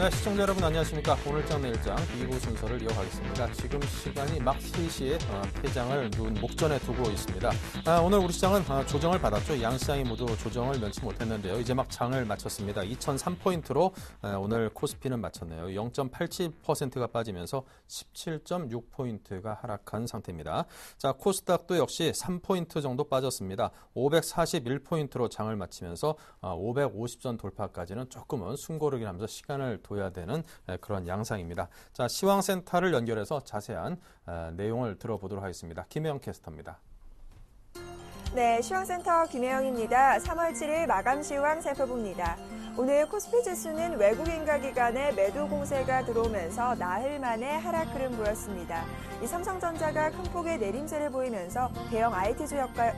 네, 시청자 여러분 안녕하십니까. 오늘장 내일장 2부 순서를 이어가겠습니다. 지금 시간이 막 3시에 폐장을 눈 목전에 두고 있습니다. 오늘 우리 시장은 조정을 받았죠. 양시장이 모두 조정을 면치 못했는데요. 이제 막 장을 마쳤습니다. 2003포인트로 오늘 코스피는 마쳤네요. 0.87%가 빠지면서 17.6포인트가 하락한 상태입니다. 자, 코스닥도 역시 3포인트 정도 빠졌습니다. 541포인트로 장을 마치면서 550선 돌파까지는 조금은 숨고르기 하면서 시간을 둬야 되는 그런 양상입니다. 자, 시황센터를 연결해서 자세한 내용을 들어보도록 하겠습니다. 김혜영 캐스터입니다. 네, 시황센터 김혜영입니다. 3월 7일 마감 시황 살펴봅니다. 오늘 코스피 지수는 외국인가 기관의 매도 공세가 들어오면서 나흘 만에 하락 흐름 보였습니다. 이 삼성전자가 큰 폭의 내림세를 보이면서 대형 IT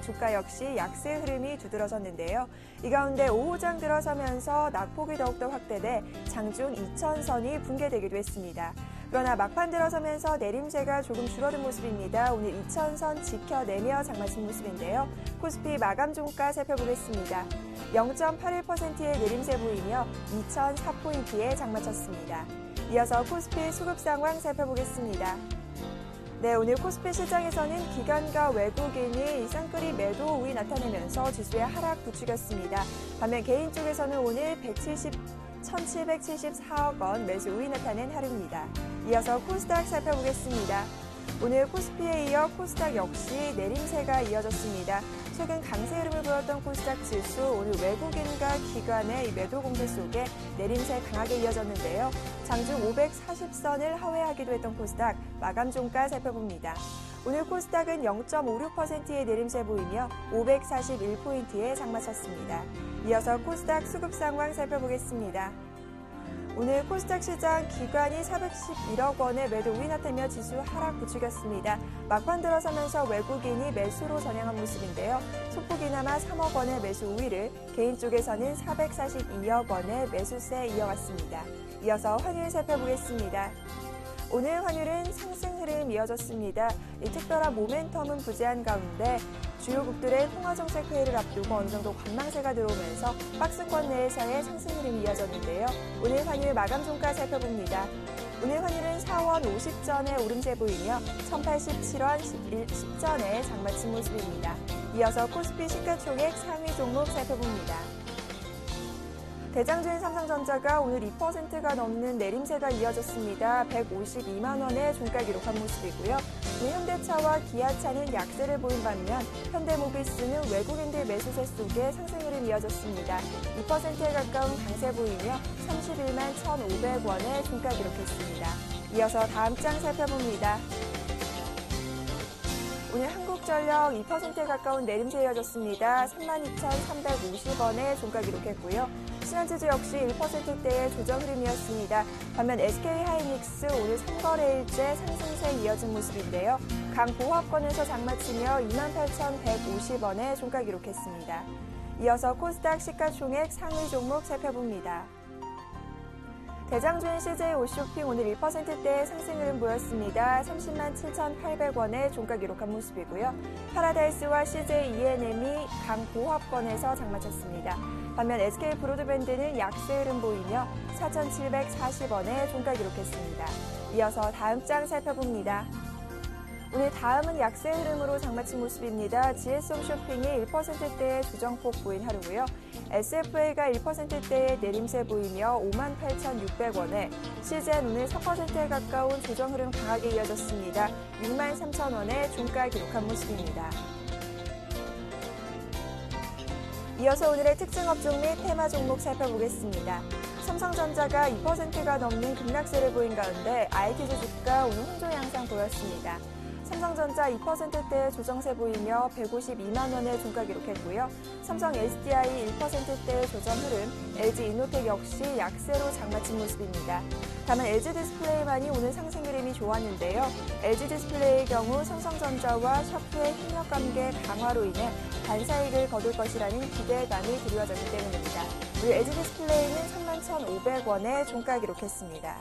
주가 역시 약세 흐름이 두드러졌는데요. 이 가운데 오후장 들어서면서 낙폭이 더욱더 확대돼 장중 2000선이 붕괴되기도 했습니다. 그러나 막판 들어서면서 내림세가 조금 줄어든 모습입니다. 오늘 2000선 지켜내며 장마친 모습인데요. 코스피 마감 종가 살펴보겠습니다. 0.81%의 내림세 보이며 2004포인트에 장마쳤습니다. 이어서 코스피 수급 상황 살펴보겠습니다. 네, 오늘 코스피 시장에서는 기관과 외국인이 쌍끌이 매도 우위 나타내면서 지수의 하락 부추겼습니다. 반면 개인 쪽에서는 오늘 1,774억 원 매수 우위 나타낸 하루입니다. 이어서 코스닥 살펴보겠습니다. 오늘 코스피에 이어 코스닥 역시 내림세가 이어졌습니다. 최근 강세 흐름을 보였던 코스닥 지수, 오늘 외국인과 기관의 매도 공세 속에 내림세 강하게 이어졌는데요. 장중 540선을 하회하기도 했던 코스닥, 마감 종가 살펴봅니다. 오늘 코스닥은 0.56%의 내림세 보이며 541포인트에 장마쳤습니다. 이어서 코스닥 수급 상황 살펴보겠습니다. 오늘 코스닥 시장 기관이 411억 원의 매도 우위 나타내며 지수 하락 부추겼습니다. 막판 들어서면서 외국인이 매수로 전향한 모습인데요. 소폭이나마 3억 원의 매수 우위를, 개인 쪽에서는 442억 원의 매수세 이어갔습니다. 이어서 환율 살펴보겠습니다. 오늘 환율은 상승 흐름 이어졌습니다. 이 특별한 모멘텀은 부재한 가운데 주요국들의 통화정책 회의를 앞두고 어느 정도 관망세가 들어오면서 박스권 내에서의 상승 흐름이 이어졌는데요. 오늘 환율 마감 종가 살펴봅니다. 오늘 환율은 4원 50전의 오름세 보이며 1087원 10전에 장마친 모습입니다. 이어서 코스피 시가총액 상위 종목 살펴봅니다. 대장주인 삼성전자가 오늘 2%가 넘는 내림세가 이어졌습니다. 152만 원의 종가 기록한 모습이고요. 현대차와 기아차는 약세를 보인 반면 현대모비스는 외국인들 매수세 속에 상승 흐름이 이어졌습니다. 2%에 가까운 강세 보이며 31만 1,500원의 종가 기록했습니다. 이어서 다음 장 살펴봅니다. 오늘 한국전력 2%에 가까운 내림세 이어졌습니다. 32,350원의 종가 기록했고요. 신한지주 역시 1%대의 조정 흐름이었습니다. 반면 SK하이닉스 오늘 3거래일째 상승세 이어진 모습인데요. 강보합권에서 장마치며 28,150원의 종가 기록했습니다. 이어서 코스닥 시가총액 상위 종목 살펴봅니다. 대장주인 CJ 옷쇼핑 오늘 1%대의 상승 흐름 보였습니다. 30만 7,800원의 종가 기록한 모습이고요. 파라다이스와 CJ E&M이 강보합권에서 장마쳤습니다. 반면 SK 브로드밴드는 약세 흐름 보이며 4,740원의 종가 기록했습니다. 이어서 다음 장 살펴봅니다. 오늘 다음은 약세 흐름으로 장마친 모습입니다. GS홈쇼핑이 1%대의 조정폭 보인 하루고요. SFA가 1%대의 내림세 보이며 58,600원에 CGN 오늘 4%에 가까운 조정 흐름 강하게 이어졌습니다. 63,000원의 종가 기록한 모습입니다. 이어서 오늘의 특징 업종 및 테마 종목 살펴보겠습니다. 삼성전자가 2%가 넘는 급락세를 보인 가운데 IT주 주가 오늘 혼조 양상 보였습니다. 삼성전자 2%대의 조정세 보이며 152만 원의 종가 기록했고요. 삼성 SDI 1%대의 조정 흐름, LG이노텍 역시 약세로 장마친 모습입니다. 다만 LG디스플레이만이 오늘 상승 흐름이 좋았는데요. LG디스플레이의 경우 삼성전자와 샤프의 협력 관계 강화로 인해 반사이익을 거둘 것이라는 기대감이 드리워졌기 때문입니다. 우리 LG디스플레이는 31,500원의 종가 기록했습니다.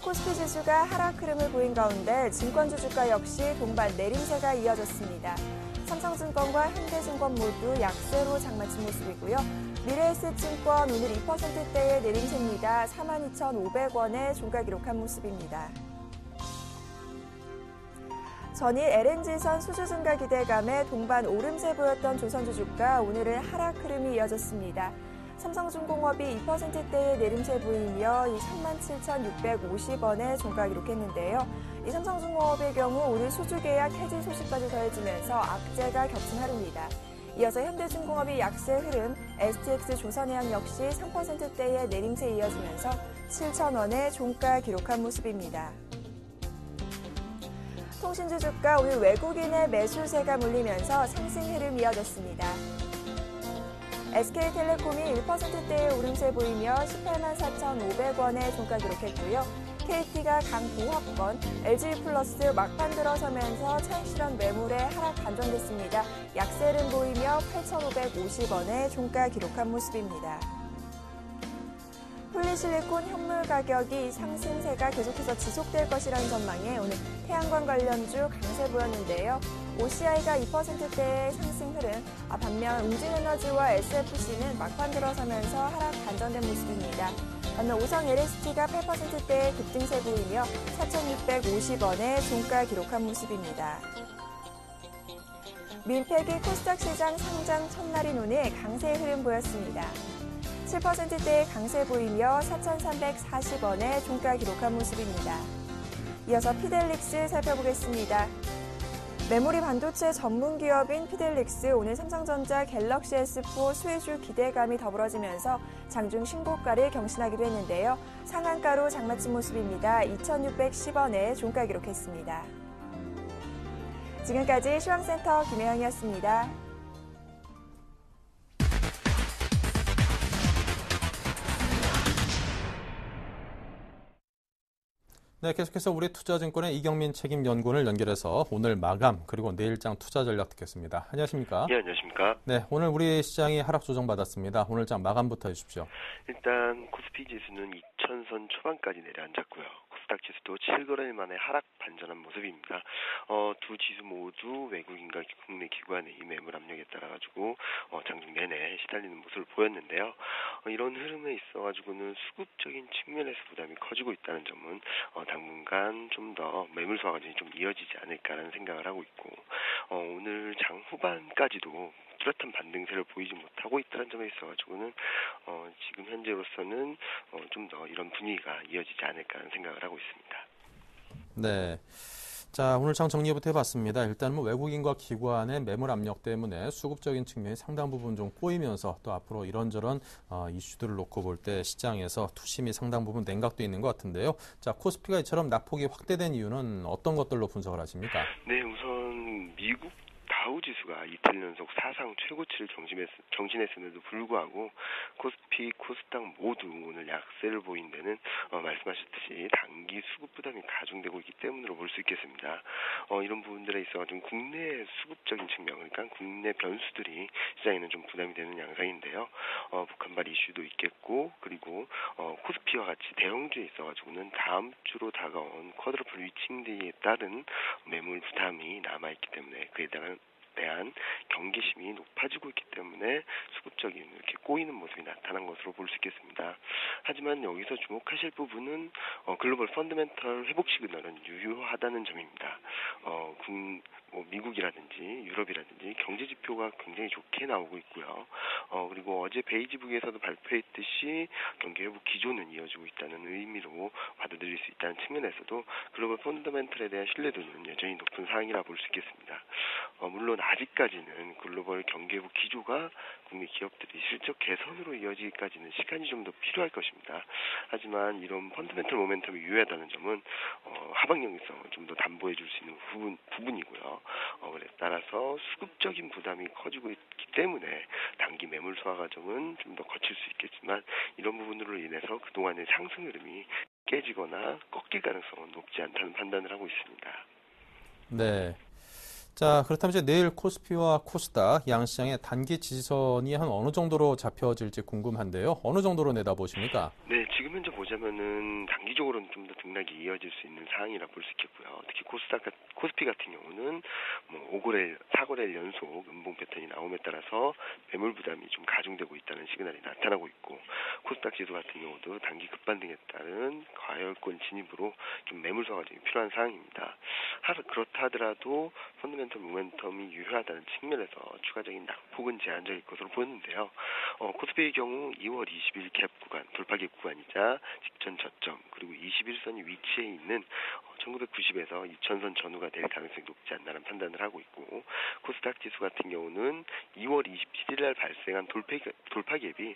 코스피 지수가 하락 흐름을 보인 가운데 증권주 주가 역시 동반 내림세가 이어졌습니다. 삼성증권과 현대증권 모두 약세로 장마친 모습이고요. 미래에셋증권 오늘 2%대의 내림세입니다. 42,500원에 종가 기록한 모습입니다. 전일 LNG선 수주 증가 기대감에 동반 오름세 보였던 조선주 주가 오늘은 하락 흐름이 이어졌습니다. 삼성중공업이 2%대의 내림세 보이며 37,650원에 종가 기록했는데요. 이 삼성중공업의 경우 오늘 수주 계약 해지 소식까지 더해지면서 악재가 겹친 하루입니다. 이어서 현대중공업이 약세 흐름, STX 조선해양 역시 3%대의 내림세 이어지면서 7,000원에 종가 기록한 모습입니다. 통신주 주가 오늘 외국인의 매수세가 몰리면서 상승 흐름 이어졌습니다. SK텔레콤이 1%대의 오름세 보이며 18만 4,500원에 종가 기록했고요. KT가 강보합권, LG플러스 막판 들어서면서 차익실현 매물에 하락 반전됐습니다. 약세 흐름 보이며 8,550원에 종가 기록한 모습입니다. 폴리실리콘 현물 가격이 상승세가 계속해서 지속될 것이라는 전망에 오늘 태양광 관련주 강세 보였는데요. OCI가 2%대의 상승 흐름, 반면 웅진에너지와 SFC는 막판 들어서면서 하락 반전된 모습입니다. 반면 오성 LST가 8%대의 급등세 보이며 4,650원에 종가 기록한 모습입니다. 민폐기 코스닥 시장 상장 첫날인 오늘 강세 흐름 보였습니다. 7%대의 강세 보이며 4,340원에 종가 기록한 모습입니다. 이어서 피델릭스 살펴보겠습니다. 메모리 반도체 전문 기업인 피델릭스 오늘 삼성전자 갤럭시 S4 수혜주 기대감이 더불어지면서 장중 신고가를 경신하기도 했는데요. 상한가로 장마친 모습입니다. 2,610원에 종가 기록했습니다. 지금까지 시황센터 김혜영이었습니다. 네, 계속해서 우리 투자증권의 이경민 책임연구원을 연결해서 오늘 마감 그리고 내일장 투자 전략 듣겠습니다. 안녕하십니까? 네, 안녕하십니까? 네, 오늘 우리 시장이 하락 조정받았습니다. 오늘장 마감부터 해주십시오. 일단 코스피 지수는 2,000선 초반까지 내려앉았고요. 코스닥 지수도 7거래일 만에 하락 반전한 모습입니다. 두 지수 모두 외국인과 국내 기관의 이 매물 압력에 따라 가지고 장중 내내 시달리는 모습을 보였는데요. 이런 흐름에 있어가지고는 수급적인 측면에서 부담이 커지고 있다는 점은 당분간 좀 더 매물 소화 과정이 좀 이어지지 않을까라는 생각을 하고 있고 오늘 장 후반까지도 뚜렷한 반등세를 보이지 못하고 있다는 점에 있어가지고는 지금 현재로서는 좀 더 이런 분위기가 이어지지 않을까라는 생각을 하고 있습니다. 네. 자, 오늘 장 정리부터 해봤습니다. 일단 외국인과 기관의 매물 압력 때문에 수급적인 측면이 상당 부분 좀 꼬이면서 또 앞으로 이런저런 이슈들을 놓고 볼 때 시장에서 투심이 상당 부분 냉각돼 있는 것 같은데요. 자, 코스피가 이처럼 낙폭이 확대된 이유는 어떤 것들로 분석을 하십니까? 네, 우선 미국 다우지수가 이틀 연속 사상 최고치를 경신했음에도 불구하고 코스피, 코스닥 모두 오늘 약세를 보인 데는 말씀하셨듯이 단기 수급 부담이 가중되고 있기 때문으로 볼 수 있겠습니다. 이런 부분들에 있어서 좀 국내 수급적인 측면, 그러니까 국내 변수들이 시장에는 좀 부담이 되는 양상인데요. 북한발 이슈도 있겠고, 그리고 코스피와 같이 대형주에 있어가지고는 다음 주로 다가온 쿼드러플 위칭데이에 따른 매물 부담이 남아있기 때문에 그에 대한 경계심이 높아지고 있기 때문에 수급적인 이렇게 꼬이는 모습이 나타난 것으로 볼 수 있겠습니다. 하지만 여기서 주목하실 부분은 글로벌 펀더멘털 회복 시그널은 유효하다는 점입니다. 미국이라든지 유럽이라든지 경제 지표가 굉장히 좋게 나오고 있고요. 그리고 어제 베이지북에서도 발표했듯이 경기 회복 기조는 이어지고 있다는 의미로 받아들일 수 있다는 측면에서도 글로벌 펀더멘털에 대한 신뢰도는 여전히 높은 상황이라 볼 수 있겠습니다. 물론 아직까지는 글로벌 경기 회복 기조가 국내 기업들이 실적 개선으로 이어지기까지는 시간이 좀 더 필요할 것입니다. 하지만 이런 펀더멘털 모멘텀이 유효하다는 점은 하방 영역성을 좀 더 담보해 줄 수 있는 부분이고요. 따라서 수급적인 부담이 커지고 있기 때문에 단기 매물 소화 과정은 좀 더 거칠 수 있겠지만 이런 부분으로 인해서 그동안의 상승 흐름이 깨지거나 꺾일 가능성은 높지 않다는 판단을 하고 있습니다. 네. 자, 그렇다면 이제 내일 코스피와 코스닥 양시장의 단기 지지선이 한 어느 정도로 잡혀질지 궁금한데요. 어느 정도로 내다보십니까? 네, 지금 현재 보자면은 단기적으로는 좀 더 등락이 이어질 수 있는 상황이라 볼 수 있겠고요. 특히 코스피 같은 경우는 4거래일 연속 음봉 패턴이 나옴에 따라서 매물 부담이 좀 가중되고 있다는 시그널이 나타나고 있고, 코스닥 지수 같은 경우도 단기 급반등에 따른 과열권 진입으로 좀 매물 소화가 좀 필요한 상황입니다. 그렇다 하더라도 펀더멘털 모멘텀이 유효하다는 측면에서 추가적인 낙폭은 제한적일 것으로 보였는데요. 코스피의 경우 2월 20일 갭 구간, 돌파갭 구간이자 직전 저점, 그리고 21선이 위치해 있는 1990에서 2000선 전후가 될 가능성이 높지 않나라는 판단을 하고 있고, 코스닥 지수 같은 경우는 2월 27일 날 발생한 돌파갭이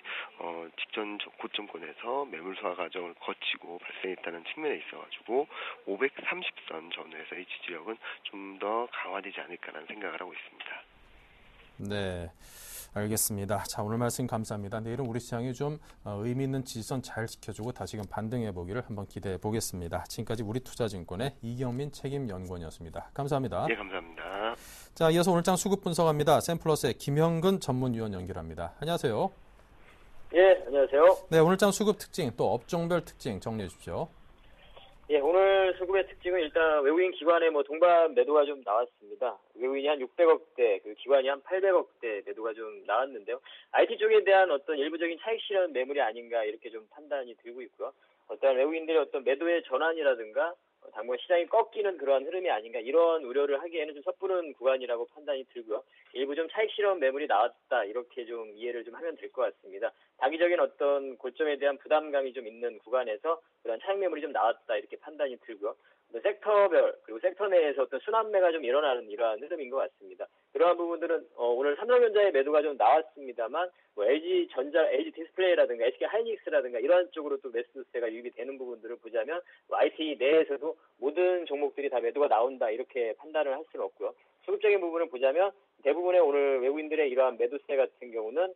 직전 고점권에서 매물 소화 과정을 거치고 발생했다는 측면에 있어가지고 530선 전후에서의 지지력은 좀 더 강화되지 않을까라는 생각을 하고 있습니다. 네, 알겠습니다. 자, 오늘 말씀 감사합니다. 내일은 우리 시장이 좀 의미 있는 지지선 잘 지켜주고 다시금 반등해 보기를 한번 기대해 보겠습니다. 지금까지 우리투자증권의 이경민 책임연구원이었습니다. 감사합니다. 네, 감사합니다. 자, 이어서 오늘장 수급 분석합니다. 샘플러스의 김형근 전문위원 연결합니다. 안녕하세요. 예, 안녕하세요. 네, 오늘장 수급 특징 또 업종별 특징 정리해 주십시오. 예, 오늘 수급의 특징은 일단 외국인 기관의 동반 매도가 좀 나왔습니다. 외국인이 한 600억대, 기관이 한 800억대 매도가 좀 나왔는데요. IT 쪽에 대한 어떤 일부적인 차익 실현 매물이 아닌가 이렇게 좀 판단이 들고 있고요. 어떤 외국인들의 어떤 매도의 전환이라든가 당분 시장이 꺾이는 그러한 흐름이 아닌가 이런 우려를 하기에는 좀 섣부른 구간이라고 판단이 들고요. 일부 좀 차익 실현 매물이 나왔다 이렇게 좀 이해를 좀 하면 될 것 같습니다. 단기적인 어떤 고점에 대한 부담감이 좀 있는 구간에서 그런 차익 매물이 좀 나왔다 이렇게 판단이 들고요. 섹터별 그리고 섹터 내에서 어떤 순환매가 좀 일어나는 이러한 흐름인 것 같습니다. 그러한 부분들은 오늘 삼성전자의 매도가 좀 나왔습니다만 LG전자, LG디스플레이라든가 SK하이닉스라든가 이러한 쪽으로 또 매수세가 유입이 되는 부분들을 보자면 IT 내에서도 모든 종목들이 다 매도가 나온다 이렇게 판단을 할 수는 없고요. 수급적인 부분을 보자면 대부분의 오늘 외국인들의 이러한 매도세 같은 경우는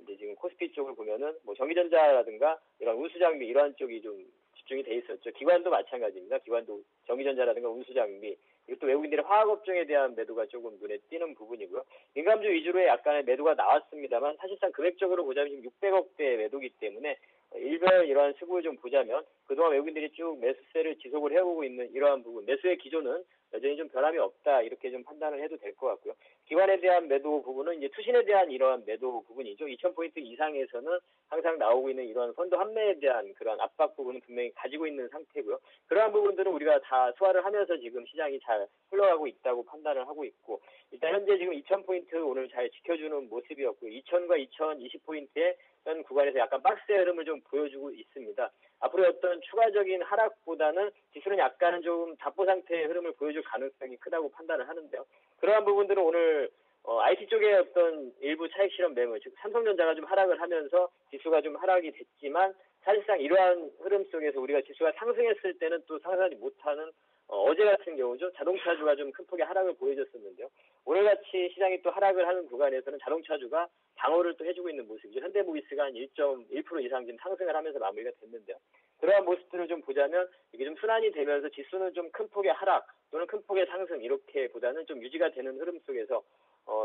이제 지금 코스피 쪽을 보면은 전기전자라든가 이런 운수장비 이러한 쪽이 좀 집중이 돼 있었죠. 기관도 마찬가지입니다. 기관도 전기전자라든가 운수장비 그리고 또 외국인들의 화학업종에 대한 매도가 조금 눈에 띄는 부분이고요. 민감주 위주로의 약간의 매도가 나왔습니다만 사실상 금액적으로 보자면 지금 600억대 매도기 때문에 일별 이러한 수급을 좀 보자면 그동안 외국인들이 쭉 매수세를 지속을 해오고 있는 이러한 부분, 매수의 기조는 여전히 좀 변함이 없다 이렇게 좀 판단을 해도 될 것 같고요. 기관에 대한 매도 부분은 이제 투신에 대한 이러한 매도 부분이죠. 2000포인트 이상에서는 항상 나오고 있는 이러한 펀드 환매에 대한 그런 압박 부분은 분명히 가지고 있는 상태고요. 그러한 부분들은 우리가 다 소화를 하면서 지금 시장이 잘 흘러가고 있다고 판단을 하고 있고 일단 현재 지금 2000포인트 오늘 잘 지켜주는 모습이었고요. 2000과 2020포인트의 현 구간에서 약간 박스의 흐름을 좀 보여주고 있습니다. 앞으로 어떤 추가적인 하락보다는 지수는 약간은 좀 답보 상태의 흐름을 보여줄 가능성이 크다고 판단을 하는데요. 그러한 부분들은 오늘 IT 쪽의 어떤 일부 차익 실현 매물, 즉 삼성전자가 좀 하락을 하면서 지수가 좀 하락이 됐지만 사실상 이러한 흐름 속에서 우리가 지수가 상승했을 때는 또 상승하지 못하는 어제 같은 경우죠. 자동차주가 좀 큰 폭의 하락을 보여줬었는데요. 오늘같이 시장이 또 하락을 하는 구간에서는 자동차주가 방어를 또 해주고 있는 모습이죠. 현대모비스가 한 1.1% 이상 지금 상승을 하면서 마무리가 됐는데요. 그러한 모습들을 좀 보자면 이게 좀 순환이 되면서 지수는 좀 큰 폭의 하락 또는 큰 폭의 상승 이렇게보다는 좀 유지가 되는 흐름 속에서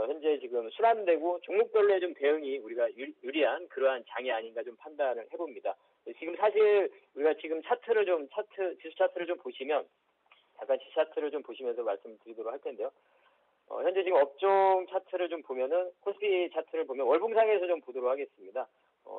현재 지금 순환되고 종목별로의 좀 대응이 우리가 유리한 그러한 장이 아닌가 좀 판단을 해봅니다. 지금 사실 우리가 지금 지수 차트를 좀 보시면 잠깐 지수 차트를 좀 보시면서 말씀드리도록 할 텐데요. 현재 지금 업종 차트를 좀 보면은 코스피 차트를 보면 월봉상에서 좀 보도록 하겠습니다.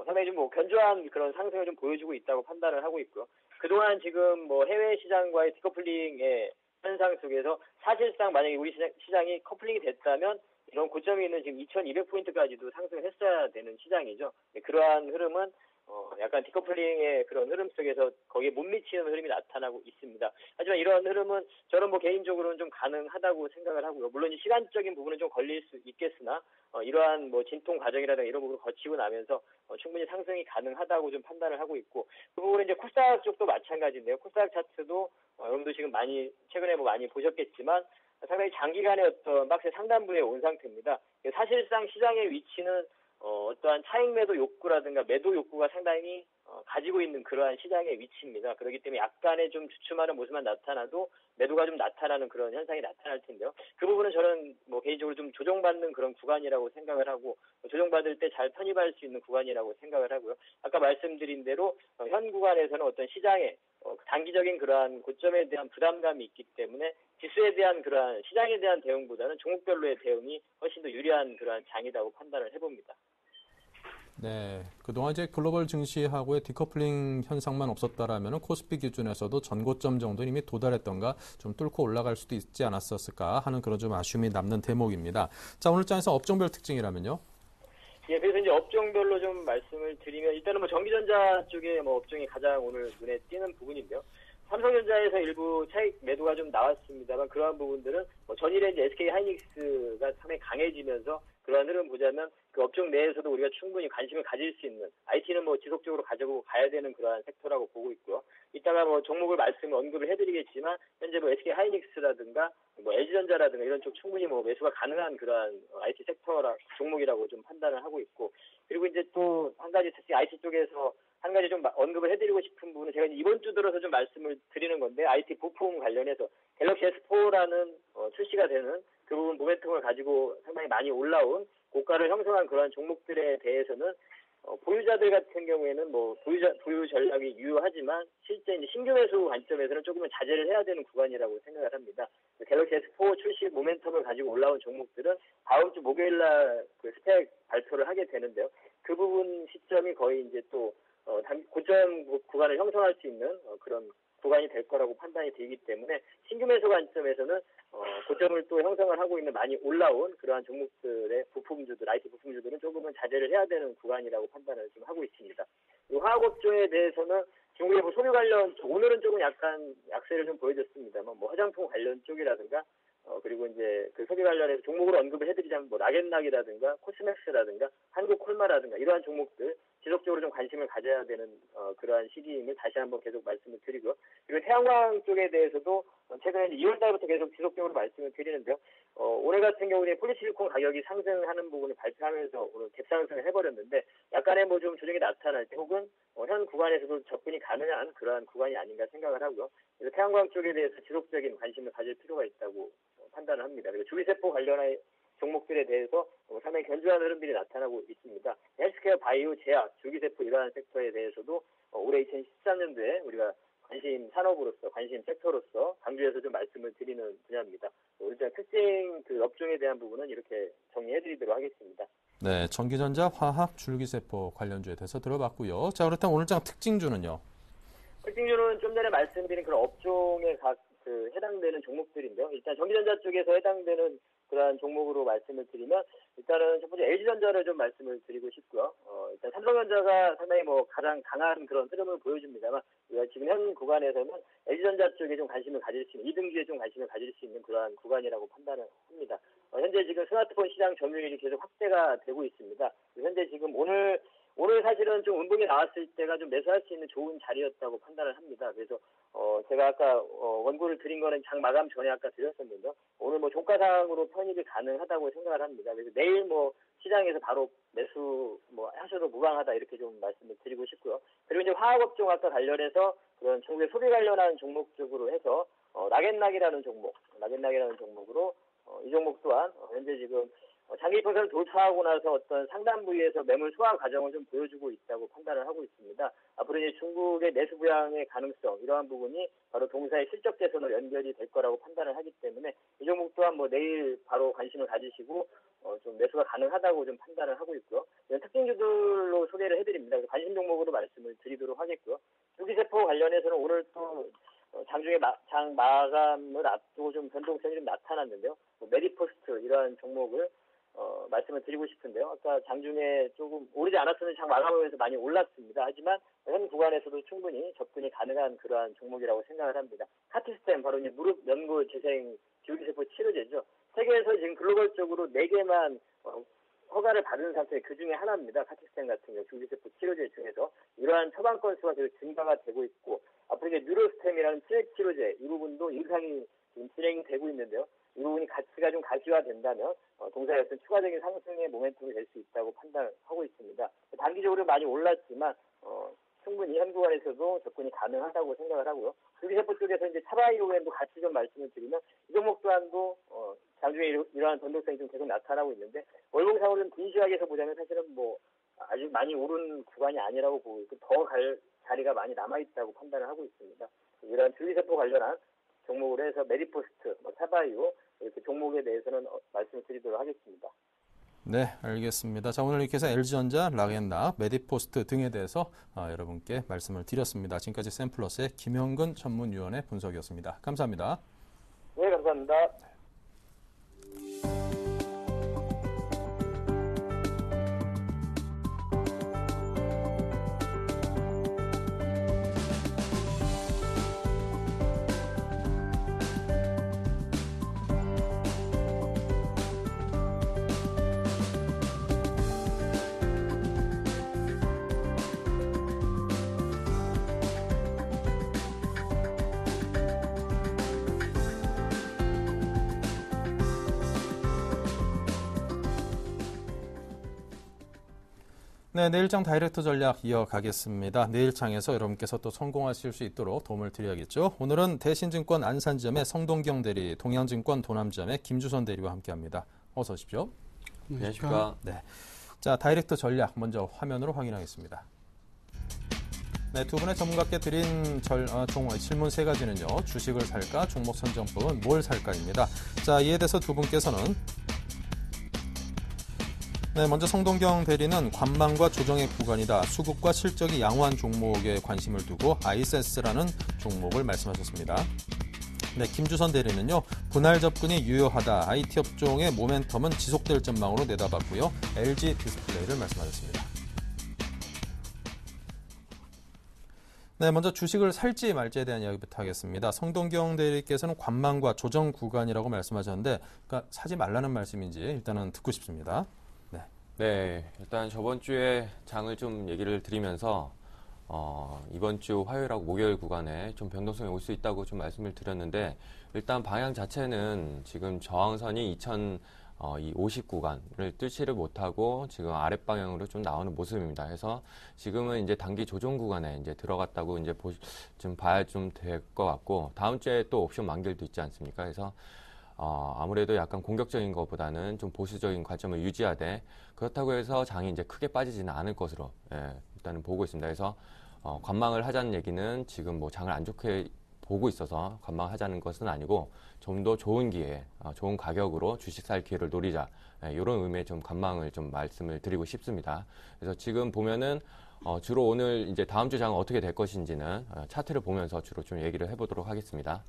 상당히 좀 견조한 그런 상승을 좀 보여주고 있다고 판단을 하고 있고요. 그동안 지금 해외 시장과의 디커플링의 현상 속에서 사실상 만약에 우리 시장이 커플링이 됐다면 이런 고점이 있는 지금 2200포인트까지도 상승을 했어야 되는 시장이죠. 그러한 흐름은 약간 디커플링의 그런 흐름 속에서 거기에 못 미치는 흐름이 나타나고 있습니다. 하지만 이러한 흐름은 저는 개인적으로는 좀 가능하다고 생각을 하고요. 물론 이 시간적인 부분은 좀 걸릴 수 있겠으나 이러한 진통 과정이라든가 이런 부분을 거치고 나면서 충분히 상승이 가능하다고 좀 판단을 하고 있고 그 부분은 이제 코스닥 쪽도 마찬가지인데요. 코스닥 차트도 여러분도 지금 최근에 많이 보셨겠지만 상당히 장기간의 어떤 박스 상단부에 온 상태입니다. 사실상 시장의 위치는 어떠한 차익 매도 욕구라든가 매도 욕구가 상당히 가지고 있는 그러한 시장의 위치입니다. 그렇기 때문에 약간의 좀 주춤하는 모습만 나타나도 매도가 좀 나타나는 그런 현상이 나타날 텐데요. 그 부분은 저는 뭐 개인적으로 좀 조정받는 그런 구간이라고 생각을 하고 조정받을 때 잘 편입할 수 있는 구간이라고 생각을 하고요. 아까 말씀드린 대로 현 구간에서는 어떤 시장의 단기적인 그러한 고점에 대한 부담감이 있기 때문에 지수에 대한 그러한 시장에 대한 대응보다는 종목별로의 대응이 훨씬 더 유리한 그러한 장이라고 판단을 해봅니다. 네, 그동안 이제 글로벌 증시하고의 디커플링 현상만 없었다라면 코스피 기준에서도 전고점 정도 이미 도달했던가 좀 뚫고 올라갈 수도 있지 않았었을까 하는 그런 좀 아쉬움이 남는 대목입니다. 자, 오늘 장에서 업종별 특징이라면요? 예, 그래서 이제 업종별로 좀 말씀을 드리면 일단은 뭐 전기전자 쪽에 뭐 업종이 가장 오늘 눈에 띄는 부분인데요. 삼성전자에서 일부 차익 매도가 좀 나왔습니다만 그러한 부분들은 뭐 전일에 이제 SK 하이닉스가 상당히 강해지면서 그러한 흐름 보자면 그 업종 내에서도 우리가 충분히 관심을 가질 수 있는 IT는 뭐 지속적으로 가지고 가야 되는 그러한 섹터라고 보고 있고요. 이따가 뭐 종목을 언급을 해드리겠지만 현재 뭐 SK 하이닉스라든가 뭐 LG전자라든가 이런 쪽 충분히 뭐 매수가 가능한 그러한 IT 종목이라고 좀 판단을 하고 있고 그리고 이제 또 한 가지 특히 IT 쪽에서 한 가지 좀 언급을 해드리고 싶은 부분은 제가 이번 주 들어서 좀 말씀을 드리는 건데 IT 부품 관련해서 갤럭시 S4라는 출시가 되는 그 부분 모멘텀을 가지고 상당히 많이 올라온 고가를 형성한 그러한 종목들에 대해서는 보유자들 같은 경우에는 뭐 보유 전략이 유효하지만 실제 이제 신규 매수 관점에서는 조금은 자제를 해야 되는 구간이라고 생각을 합니다. 갤럭시 S4 출시 모멘텀을 가지고 올라온 종목들은 다음 주 목요일 날 그 스펙 발표를 하게 되는데요. 그 부분 시점이 거의 이제 또 고점 구간을 형성할 수 있는 그런 구간이 될 거라고 판단이 되기 때문에 신규 매수 관점에서는 고점을 또 형성을 하고 있는 많이 올라온 그러한 종목들의 부품주들, IT 부품주들은 조금은 자제를 해야 되는 구간이라고 판단을 좀 하고 있습니다. 이 화학업종에 대해서는 중국의 뭐 소비 관련 오늘은 조금 약간 약세를 좀 보여줬습니다만 뭐 화장품 관련 쪽이라든가 그리고 이제 그 소비 관련해서 종목으로 언급을 해드리자면 뭐 락앤락이라든가 코스맥스라든가 한국콜마라든가 이러한 종목들 지속적으로 좀 관심을 가져야 되는 그러한 시기임을 다시 한번 계속 말씀을 드리고요. 그리고 태양광 쪽에 대해서도 최근에 2월 달부터 계속 지속적으로 말씀을 드리는데요. 올해 같은 경우에 폴리실리콘 가격이 상승하는 부분을 발표하면서 오늘 갭상승을 해버렸는데 약간의 뭐 좀 조정이 나타날 때 혹은 현 구간에서도 접근이 가능한 그러한 구간이 아닌가 생각을 하고요. 그래서 태양광 쪽에 대해서 지속적인 관심을 가질 필요가 있다고 판단을 합니다. 그리고 주기세포 관련한 종목들에 대해서 상당히 견조한 흐름들이 나타나고 있습니다. 헬스케어, 바이오, 제약, 주기세포 이러한 섹터에 대해서도 올해 2013년도에 우리가 관심 산업으로서, 관심 섹터로서 강조해서 좀 말씀을 드리는 분야입니다. 오늘 특징 그 업종에 대한 부분은 이렇게 정리해드리도록 하겠습니다. 네, 전기전자, 화학, 줄기세포 관련주에 대해서 들어봤고요. 자, 그렇다면 오늘 장 특징주는요? 특징주는 좀 전에 말씀드린 그런 업종에 해당되는 종목들인데요. 일단 전기전자 쪽에서 해당되는 그러한 종목으로 말씀을 드리면 일단은 첫 번째 LG전자를 좀 말씀을 드리고 싶고요. 일단 삼성전자가 상당히 뭐 가장 강한 그런 흐름을 보여줍니다만 우리가 지금 현 구간에서는 LG전자 쪽에 좀 관심을 가질 수 있는 2등주에 좀 관심을 가질 수 있는 그러한 구간이라고 판단을 합니다. 현재 지금 스마트폰 시장 점유율이 계속 확대가 되고 있습니다. 현재 지금 오늘 사실은 좀 운동이 나왔을 때가 좀 매수할 수 있는 좋은 자리였다고 판단을 합니다. 그래서 제가 아까 원고를 드린 거는 장 마감 전에 아까 드렸었는데 오늘 뭐 종가상으로 편입이 가능하다고 생각을 합니다. 그래서 내일 뭐 시장에서 바로 매수 뭐 하셔도 무방하다 이렇게 좀 말씀을 드리고 싶고요. 그리고 이제 화학업종 아까 관련해서 그런 중국의 소비 관련한 종목 쪽으로 해서 락앤락이라는 종목으로 이 종목 또한 현재 지금 장기 평선을 돌파하고 나서 어떤 상단 부위에서 매물 소화 과정을 좀 보여주고 있다고 판단을 하고 있습니다. 앞으로 이제 중국의 내수 부양의 가능성 이러한 부분이 바로 동사의 실적 개선으로 연결이 될 거라고 판단을 하기 때문에 이 종목 또한 뭐 내일 바로 관심을 가지시고 좀 매수가 가능하다고 좀 판단을 하고 있고요. 이런 특징주들로 소개를 해드립니다. 관심 종목으로 말씀을 드리도록 하겠고요. 주기세포 관련해서는 오늘 또 장중에 장 마감을 앞두고 좀 변동성이 좀 나타났는데요. 메디포스트 이러한 종목을 말씀을 드리고 싶은데요. 아까 장중에 조금 오르지 않았으면 장 마감하면서 많이 올랐습니다. 하지만 현 구간에서도 충분히 접근이 가능한 그러한 종목이라고 생각을 합니다. 카티스템 바로 이제 무릎 연골 재생 줄기세포 치료제죠. 세계에서 지금 글로벌적으로 4개만 허가를 받은 상태 그 중에 하나입니다. 카티스템 같은 경우 줄기세포 치료제 중에서 이러한 처방 건수가 계속 증가가 되고 있고 앞으로 이제 뉴로스템이라는 트랙 치료제 이 부분도 임상이 지금 진행이 되고 있는데요. 이 부분이 가치가 좀 가시화된다면 동사의 어떤 추가적인 상승의 모멘텀이 될 수 있다고 판단하고 있습니다. 단기적으로 많이 올랐지만 충분히 현 구간에서도 접근이 가능하다고 생각을 하고요. 줄기세포 쪽에서 이제 차바이오웬도 같이 좀 말씀을 드리면 이 종목 또한도 장중에 이러한 변동성이 좀 계속 나타나고 있는데 월봉상으로는 긴 시각에서 보자면 사실은 뭐 아주 많이 오른 구간이 아니라고 보고 있고 더 갈 자리가 많이 남아있다고 판단을 하고 있습니다. 이러한 줄기세포 관련한 종목으로 해서 메디포스트, 차바이오 이렇게 종목에 대해서는 말씀을 드리도록 하겠습니다. 네, 알겠습니다. 자, 오늘 이렇게 해서 LG전자, 락앤락, 메디포스트 등에 대해서 여러분께 말씀을 드렸습니다. 지금까지 샘플러스의 김영근 전문위원의 분석이었습니다. 감사합니다. 네, 감사합니다. 네, 내일장 다이렉트 전략 이어가겠습니다. 내일장에서 여러분께서 또 성공하실 수 있도록 도움을 드려야겠죠. 오늘은 대신증권 안산지점의 성동경 대리, 동양증권 도남지점의 김주선 대리와 함께합니다. 어서 오십시오. 안녕하십니까. 네, 자 다이렉트 전략 먼저 화면으로 확인하겠습니다. 네, 두 분의 전문가께 드린 질문 세 가지는요. 주식을 살까, 종목 선정법은 뭘 살까입니다. 자, 이에 대해서 두 분께서는 네, 먼저 성동경 대리는 관망과 조정의 구간이다. 수급과 실적이 양호한 종목에 관심을 두고 아이센스라는 종목을 말씀하셨습니다. 네, 김주선 대리는요. 분할 접근이 유효하다. IT 업종의 모멘텀은 지속될 전망으로 내다봤고요. LG 디스플레이를 말씀하셨습니다. 네, 먼저 주식을 살지 말지에 대한 이야기부터 하겠습니다. 성동경 대리께서는 관망과 조정 구간이라고 말씀하셨는데 그러니까 사지 말라는 말씀인지 일단은 듣고 싶습니다. 네, 일단 저번 주에 장을 좀 얘기를 드리면서 이번 주 화요일하고 목요일 구간에 좀 변동성이 올 수 있다고 좀 말씀을 드렸는데 일단 방향 자체는 지금 저항선이 2050 구간을 뚫지를 못하고 지금 아랫 방향으로 좀 나오는 모습입니다. 그래서 지금은 이제 단기 조정 구간에 이제 들어갔다고 이제 좀 봐야 좀 될 것 같고 다음 주에 또 옵션 만기일도 있지 않습니까? 그래서 아무래도 약간 공격적인 것보다는 좀 보수적인 관점을 유지하되 그렇다고 해서 장이 이제 크게 빠지지는 않을 것으로 일단은 보고 있습니다. 그래서 관망을 하자는 얘기는 지금 뭐 장을 안 좋게 보고 있어서 관망하자는 것은 아니고 좀 더 좋은 기회, 좋은 가격으로 주식 살 기회를 노리자 이런 의미의 좀 관망을 좀 말씀을 드리고 싶습니다. 그래서 지금 보면은 주로 오늘 이제 다음 주 장은 어떻게 될 것인지는 차트를 보면서 주로 좀 얘기를 해보도록 하겠습니다.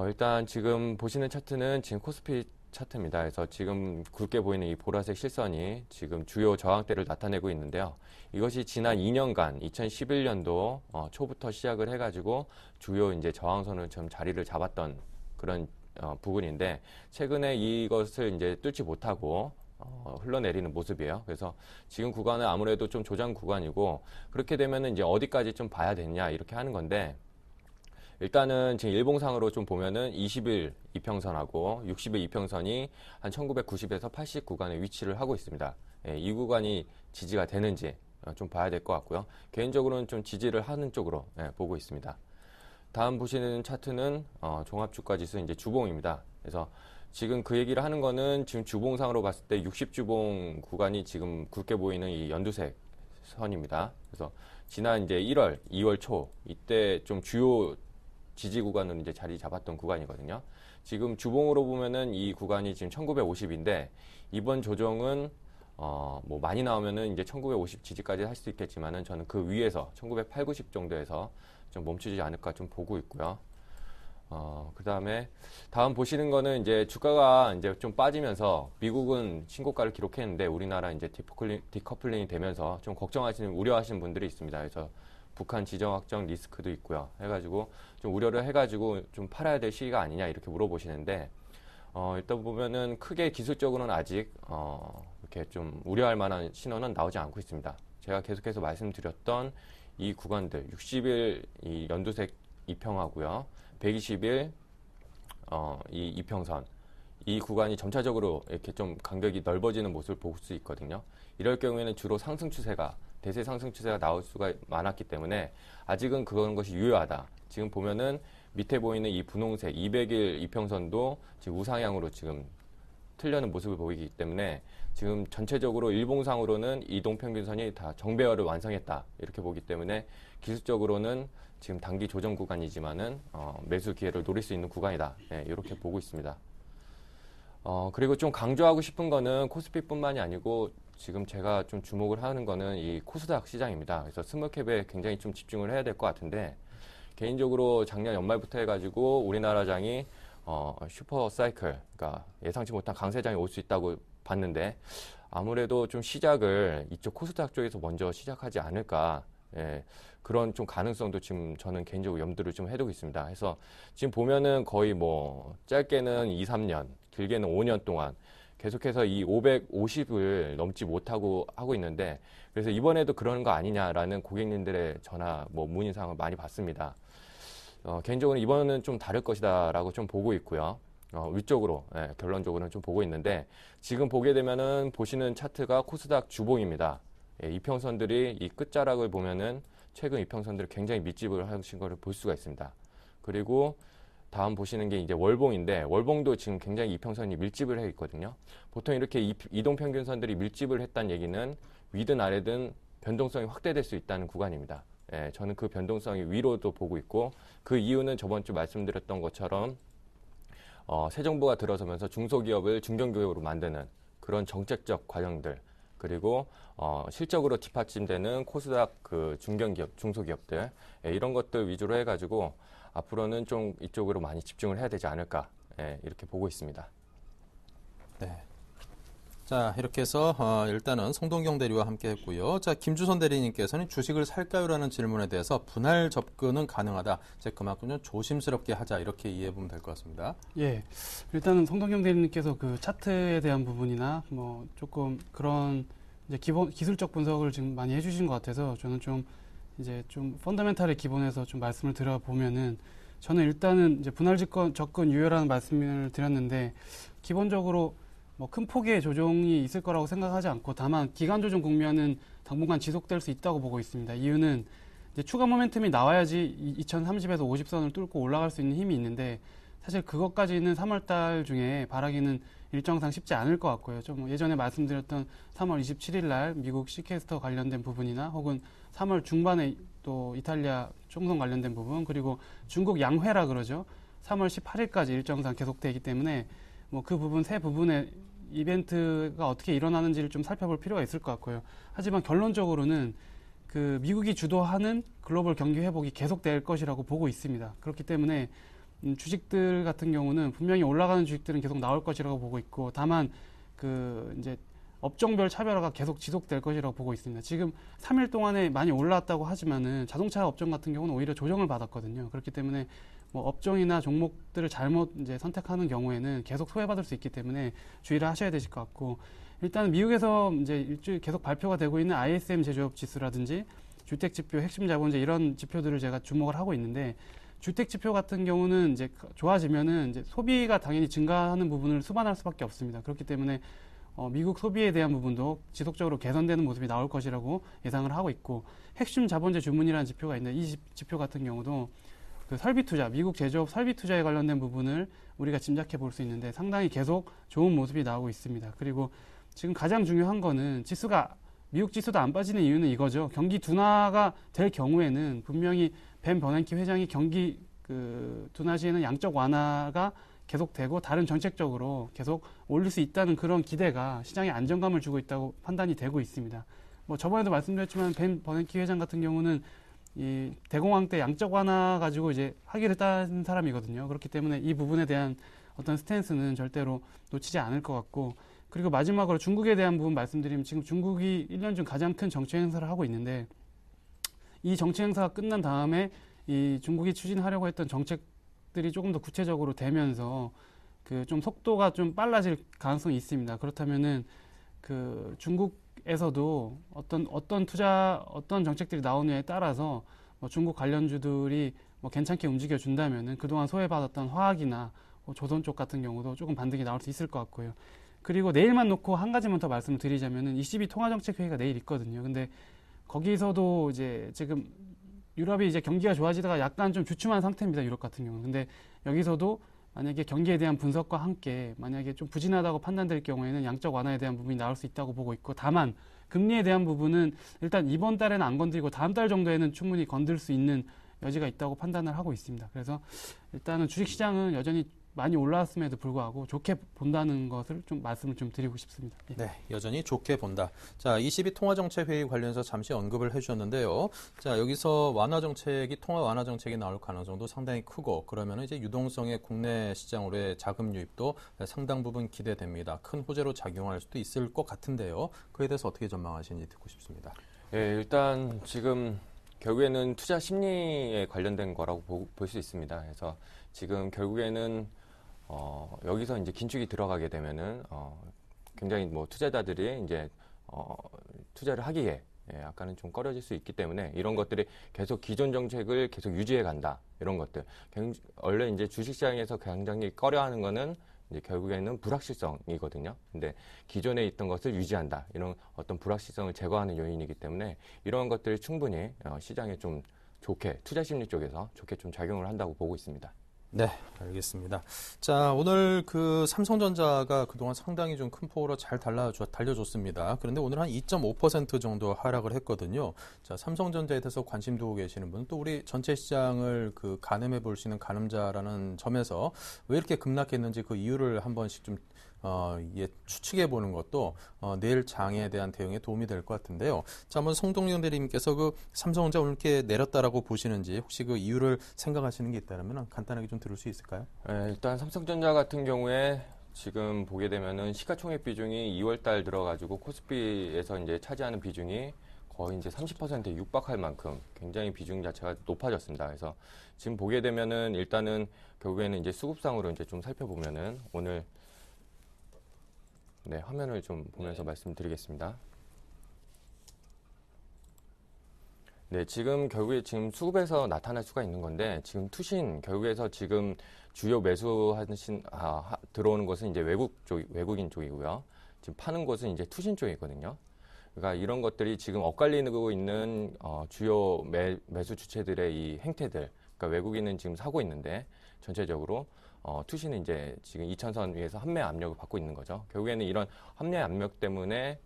일단 지금 보시는 차트는 지금 코스피 차트입니다. 그래서 지금 굵게 보이는 이 보라색 실선이 지금 주요 저항대를 나타내고 있는데요. 이것이 지난 2년간 2011년도 초부터 시작을 해가지고 주요 이제 저항선을 좀 자리를 잡았던 그런 부분인데 최근에 이것을 이제 뚫지 못하고 흘러내리는 모습이에요. 그래서 지금 구간은 아무래도 좀 조정 구간이고 그렇게 되면은 이제 어디까지 좀 봐야 되냐 이렇게 하는 건데. 일단은 지금 일봉상으로 좀 보면은 20일 이평선하고 60일 이평선이 한 1990에서 80 구간에 위치를 하고 있습니다. 이 구간이 지지가 되는지 좀 봐야 될 것 같고요. 개인적으로는 좀 지지를 하는 쪽으로 보고 있습니다. 다음 보시는 차트는 종합주가지수 이제 주봉입니다. 그래서 지금 그 얘기를 하는 거는 지금 주봉상으로 봤을 때 60주봉 구간이 지금 굵게 보이는 이 연두색 선입니다. 그래서 지난 이제 1월, 2월 초 이때 좀 주요 지지 구간으로 이제 자리 잡았던 구간이거든요. 지금 주봉으로 보면은 이 구간이 지금 1950인데 이번 조정은 뭐 많이 나오면은 이제 1950 지지까지 할 수 있겠지만은 저는 그 위에서 1980, 90 정도에서 좀 멈추지 않을까 좀 보고 있고요. 그 다음에 다음 보시는 거는 이제 주가가 이제 좀 빠지면서 미국은 신고가를 기록했는데 우리나라 이제 디커플링이 되면서 좀 우려하시는 분들이 있습니다. 그래서 북한 지정 확정 리스크도 있고요. 해가지고 좀 우려를 해가지고 좀 팔아야 될 시기가 아니냐 이렇게 물어보시는데 일단 보면은 크게 기술적으로는 아직 이렇게 좀 우려할 만한 신호는 나오지 않고 있습니다. 제가 계속해서 말씀드렸던 이 구간들 60일 이 연두색 이평하고요, 120일 이 이평선 이 구간이 점차적으로 이렇게 좀 간격이 넓어지는 모습을 볼 수 있거든요. 이럴 경우에는 주로 상승 추세가 대세 상승 추세가 나올 수가 많았기 때문에 아직은 그런 것이 유효하다. 지금 보면은 밑에 보이는 이 분홍색 200일 이평선도 지금 우상향으로 지금 틀려는 모습을 보이기 때문에 지금 전체적으로 일봉상으로는 이동평균선이 다 정배열을 완성했다. 이렇게 보기 때문에 기술적으로는 지금 단기 조정 구간이지만은 매수 기회를 노릴 수 있는 구간이다. 네, 이렇게 보고 있습니다. 그리고 좀 강조하고 싶은 거는 코스피뿐만이 아니고 지금 제가 좀 주목을 하는 거는 이 코스닥 시장입니다. 그래서 스몰캡에 굉장히 좀 집중을 해야 될 것 같은데 개인적으로 작년 연말부터 해가지고 우리나라 장이 슈퍼 사이클, 그러니까 예상치 못한 강세장이 올 수 있다고 봤는데 아무래도 좀 시작을 이쪽 코스닥 쪽에서 먼저 시작하지 않을까. 예, 그런 좀 가능성도 지금 저는 개인적으로 염두를 좀 해두고 있습니다. 그래서 지금 보면은 거의 뭐 짧게는 2, 3년, 길게는 5년 동안 계속해서 이 550을 넘지 못하고 하고 있는데 그래서 이번에도 그러는 거 아니냐라는 고객님들의 전화, 뭐 문의사항을 많이 받습니다. 개인적으로 이번은 좀 다를 것이다라고 좀 보고 있고요. 위쪽으로, 예, 결론적으로는 좀 보고 있는데 지금 보게 되면은 보시는 차트가 코스닥 주봉입니다. 예, 이평선들이 이 끝자락을 보면은 최근 이평선들이 굉장히 밀집을 하신 것을 볼 수가 있습니다. 그리고 다음 보시는 게 이제 월봉인데 월봉도 지금 굉장히 이평선이 밀집을 해 있거든요. 보통 이렇게 이동평균선들이 밀집을 했다는 얘기는 위든 아래든 변동성이 확대될 수 있다는 구간입니다. 예, 저는 그 변동성이 위로도 보고 있고 그 이유는 저번 주 말씀드렸던 것처럼 새 정부가 들어서면서 중소기업을 중견기업으로 만드는 그런 정책적 과정들 그리고 실적으로 뒷받침되는 코스닥 그 중견기업, 중소기업들 이런 것들 위주로 해가지고 앞으로는 좀 이쪽으로 많이 집중을 해야 되지 않을까 이렇게 보고 있습니다. 네. 자, 이렇게 해서 일단은 송동경 대리와 함께 했고요. 자, 김주선 대리님께서는 주식을 살까요라는 질문에 대해서 분할 접근은 가능하다. 그만큼 좀 조심스럽게 하자 이렇게 이해해 보면 될 것 같습니다. 예, 일단은 송동경 대리님께서 그 차트에 대한 부분이나 뭐 조금 그런 이제 기술적 분석을 지금 많이 해주신 것 같아서 저는 좀 이제 좀 펀더멘탈의 기본에서 좀 말씀을 드려보면은 저는 일단은 이제 분할 접근 유효라는 말씀을 드렸는데 기본적으로 뭐 큰 폭의 조정이 있을 거라고 생각하지 않고 다만 기간 조정 국면은 당분간 지속될 수 있다고 보고 있습니다. 이유는 이제 추가 모멘텀이 나와야지 2030에서 50선을 뚫고 올라갈 수 있는 힘이 있는데 사실 그것까지는 3월달 중에 바라기는 일정상 쉽지 않을 것 같고요. 좀 예전에 말씀드렸던 3월 27일 날 미국 시캐스터 관련된 부분이나 혹은 3월 중반에 또 이탈리아 총선 관련된 부분 그리고 중국 양회라 그러죠. 3월 18일까지 일정상 계속되기 때문에 뭐 그 부분 세 부분의 이벤트가 어떻게 일어나는지를 좀 살펴볼 필요가 있을 것 같고요. 하지만 결론적으로는 그 미국이 주도하는 글로벌 경기 회복이 계속될 것이라고 보고 있습니다. 그렇기 때문에 주식들 같은 경우는 분명히 올라가는 주식들은 계속 나올 것이라고 보고 있고 다만 그 이제 업종별 차별화가 계속 지속될 것이라고 보고 있습니다. 지금 3일 동안에 많이 올라왔다고 하지만은 자동차 업종 같은 경우는 오히려 조정을 받았거든요. 그렇기 때문에 뭐 업종이나 종목들을 잘못 이제 선택하는 경우에는 계속 소외받을 수 있기 때문에 주의를 하셔야 되실 것 같고 일단 미국에서 이제 일주일 계속 발표가 되고 있는 ISM 제조업 지수라든지 주택 지표, 핵심 자본제 이런 지표들을 제가 주목을 하고 있는데 주택 지표 같은 경우는 이제 좋아지면은 이제 소비가 당연히 증가하는 부분을 수반할 수밖에 없습니다. 그렇기 때문에 미국 소비에 대한 부분도 지속적으로 개선되는 모습이 나올 것이라고 예상을 하고 있고 핵심 자본제 주문이라는 지표가 있는데 이 지표 같은 경우도 그 설비 투자, 미국 제조업 설비 투자에 관련된 부분을 우리가 짐작해 볼 수 있는데 상당히 계속 좋은 모습이 나오고 있습니다. 그리고 지금 가장 중요한 거는 미국 지수도 안 빠지는 이유는 이거죠. 경기 둔화가 될 경우에는 분명히 벤 버냉키 회장이 경기 둔화 시에는 양적 완화가 계속되고 다른 정책적으로 계속 올릴 수 있다는 그런 기대가 시장에 안정감을 주고 있다고 판단이 되고 있습니다. 뭐 저번에도 말씀드렸지만 벤 버냉키 회장 같은 경우는 이 대공황 때 양적 완화 가지고 이제 학위를 딴 사람이거든요. 그렇기 때문에 이 부분에 대한 어떤 스탠스는 절대로 놓치지 않을 것 같고 그리고 마지막으로 중국에 대한 부분 말씀드리면 지금 중국이 1년 중 가장 큰 정치 행사를 하고 있는데 이 정치 행사가 끝난 다음에 이 중국이 추진하려고 했던 정책들이 조금 더 구체적으로 되면서 그 좀 속도가 좀 빨라질 가능성이 있습니다. 그렇다면은 그 중국에서도 어떤 정책들이 나오느냐에 따라서 뭐 중국 관련주들이 뭐 괜찮게 움직여 준다면은 그동안 소외받았던 화학이나 조선 쪽 같은 경우도 조금 반등이 나올 수 있을 것 같고요. 그리고 내일만 놓고 한 가지만 더 말씀을 드리자면은 ECB 통화정책회의가 내일 있거든요. 근데 거기서도 이제 지금 유럽이 이제 경기가 좋아지다가 약간 좀 주춤한 상태입니다. 유럽 같은 경우는. 근데 여기서도 만약에 경기에 대한 분석과 함께 만약에 좀 부진하다고 판단될 경우에는 양적 완화에 대한 부분이 나올 수 있다고 보고 있고, 다만 금리에 대한 부분은 일단 이번 달에는 안 건드리고 다음 달 정도에는 충분히 건들 수 있는 여지가 있다고 판단을 하고 있습니다. 그래서 일단은 주식시장은 여전히 많이 올라왔음에도 불구하고 좋게 본다는 것을 좀 말씀을 좀 드리고 싶습니다. 예. 네, 여전히 좋게 본다. 자, ECB 통화정책회의 관련해서 잠시 언급을 해주셨는데요. 자, 여기서 통화 완화 정책이 나올 가능성도 상당히 크고, 그러면 이제 유동성의 국내 시장으로의 자금 유입도 상당 부분 기대됩니다. 큰 호재로 작용할 수도 있을 것 같은데요. 그에 대해서 어떻게 전망하시는지 듣고 싶습니다. 예, 일단 지금 결국에는 투자 심리에 관련된 거라고 볼 수 있습니다. 그래서 지금 결국에는 여기서 이제 긴축이 들어가게 되면은 굉장히 뭐 투자자들이 이제 투자를 하기에 약간은 좀 꺼려질 수 있기 때문에 이런 것들이 계속 기존 정책을 계속 유지해 간다, 이런 것들. 원래 이제 주식시장에서 굉장히 꺼려하는 거는 이제 결국에는 불확실성이거든요. 근데 기존에 있던 것을 유지한다, 이런 어떤 불확실성을 제거하는 요인이기 때문에 이런 것들이 충분히 시장에 좀 좋게, 투자 심리 쪽에서 좋게 좀 작용을 한다고 보고 있습니다. 네, 알겠습니다. 자, 오늘 그 삼성전자가 그동안 상당히 좀 큰 폭으로 잘 달려줬습니다. 그런데 오늘 한 2.5% 정도 하락을 했거든요. 자, 삼성전자에 대해서 관심 두고 계시는 분은 또 우리 전체 시장을 그 가늠해 볼 수 있는 가늠자라는 점에서 왜 이렇게 급락했는지 그 이유를 한 번씩 좀 추측해 보는 것도 내일 장에 대한 대응에 도움이 될 것 같은데요. 자, 한번 송동영 대리님께서 그 삼성전자 오늘 이렇게 내렸다라고 보시는지 혹시 그 이유를 생각하시는 게 있다면 간단하게 좀 들을 수 있을까요? 네, 일단 삼성전자 같은 경우에 지금 보게 되면은 시가총액 비중이 2월달 들어가지고 코스피에서 이제 차지하는 비중이 거의 이제 30%에 육박할 만큼 굉장히 비중 자체가 높아졌습니다. 그래서 지금 보게 되면은 일단은 결국에는 이제 수급상으로 이제 좀 살펴보면은 오늘 네, 화면을 좀 보면서 말씀드리겠습니다. 네, 지금 결국에 지금 수급에서 나타날 수가 있는 건데, 지금 투신 결국에서 지금 주요 들어오는 것은 이제 외국인 쪽이고요. 지금 파는 곳은 이제 투신 쪽이거든요. 그러니까 이런 것들이 지금 엇갈리고 있는 주요 매수 주체들의 이 행태들, 그러니까 외국인은 지금 사고 있는데 전체적으로 투신은 이제 지금 2000선 위에서 환매 압력을 받고 있는 거죠. 결국에는 이런 환매 압력 때문에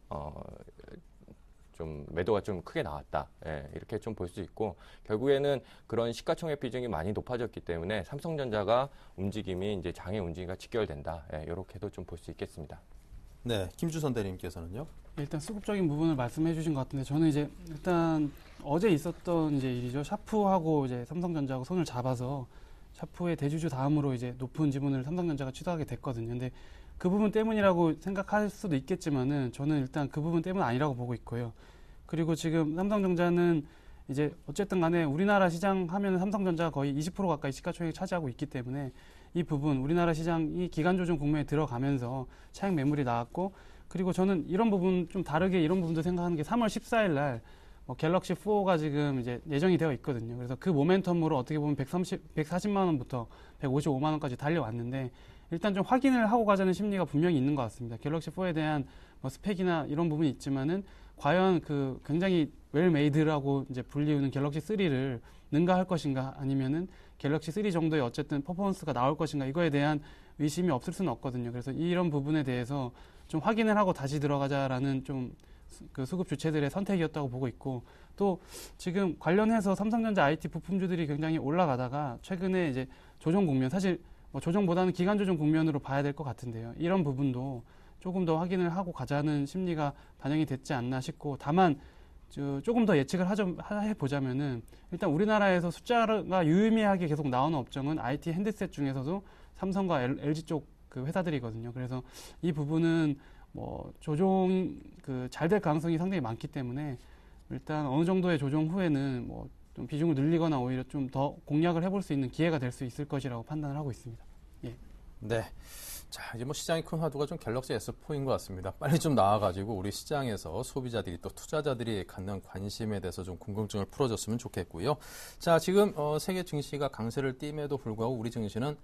좀 매도가 좀 크게 나왔다. 예, 이렇게 좀 볼 수 있고, 결국에는 그런 시가총액 비중이 많이 높아졌기 때문에 삼성전자가 움직임이 이제 장의 움직임과 직결된다. 예, 이렇게도 좀 볼 수 있겠습니다. 네, 김주선 대리님께서는요? 일단 수급적인 부분을 말씀해 주신 것 같은데, 저는 이제 일단 어제 있었던 이제 일이죠. 샤프하고 이제 삼성전자하고 손을 잡아서 샤프의 대주주 다음으로 이제 높은 지분을 삼성전자가 취득하게 됐거든요. 근데 그 부분 때문이라고 생각할 수도 있겠지만은 저는 일단 그 부분 때문 아니라고 보고 있고요. 그리고 지금 삼성전자는 이제 어쨌든 간에 우리나라 시장 하면은 삼성전자가 거의 20% 가까이 시가총액을 차지하고 있기 때문에 이 부분 우리나라 시장이 기간 조정 국면에 들어가면서 차익 매물이 나왔고, 그리고 저는 이런 부분 좀 다르게 이런 부분도 생각하는 게 3월 14일 날 갤럭시 4가 지금 이제 예정이 되어 있거든요. 그래서 그 모멘텀으로 어떻게 보면 140만 원부터 155만 원까지 달려왔는데, 일단 좀 확인을 하고 가자는 심리가 분명히 있는 것 같습니다. 갤럭시 4에 대한 뭐 스펙이나 이런 부분이 있지만은 과연 그 굉장히 웰메이드라고 이제 불리우는 갤럭시 3를 능가할 것인가, 아니면은 갤럭시 3 정도의 어쨌든 퍼포먼스가 나올 것인가, 이거에 대한 의심이 없을 수는 없거든요. 그래서 이런 부분에 대해서 좀 확인을 하고 다시 들어가자라는 좀 그 수급 주체들의 선택이었다고 보고 있고, 또 지금 관련해서 삼성전자 IT 부품주들이 굉장히 올라가다가 최근에 이제 조정 국면, 사실 뭐 조정보다는 기간 조정 국면으로 봐야 될 것 같은데요. 이런 부분도 조금 더 확인을 하고 가자는 심리가 반영이 됐지 않나 싶고, 다만 조금 더 예측을 해보자면은 일단 우리나라에서 숫자가 유의미하게 계속 나오는 업종은 IT 핸드셋 중에서도 삼성과 LG 쪽 그 회사들이거든요. 그래서 이 부분은 뭐 조정 잘 될 가능성이 상당히 많기 때문에 일단 어느 정도의 조정 후에는 뭐 좀 비중을 늘리거나 오히려 좀 더 공략을 해볼 수 있는 기회가 될 수 있을 것이라고 판단을 하고 있습니다. 예. 네. 자, 이제 뭐 시장의 큰 화두가 좀 갤럭시 S4인 것 같습니다. 빨리 좀 나와가지고 우리 시장에서 소비자들이 또 투자자들이 갖는 관심에 대해서 좀 궁금증을 풀어줬으면 좋겠고요. 자, 지금 세계 증시가 강세를 띠임에도 불구하고 우리 증시는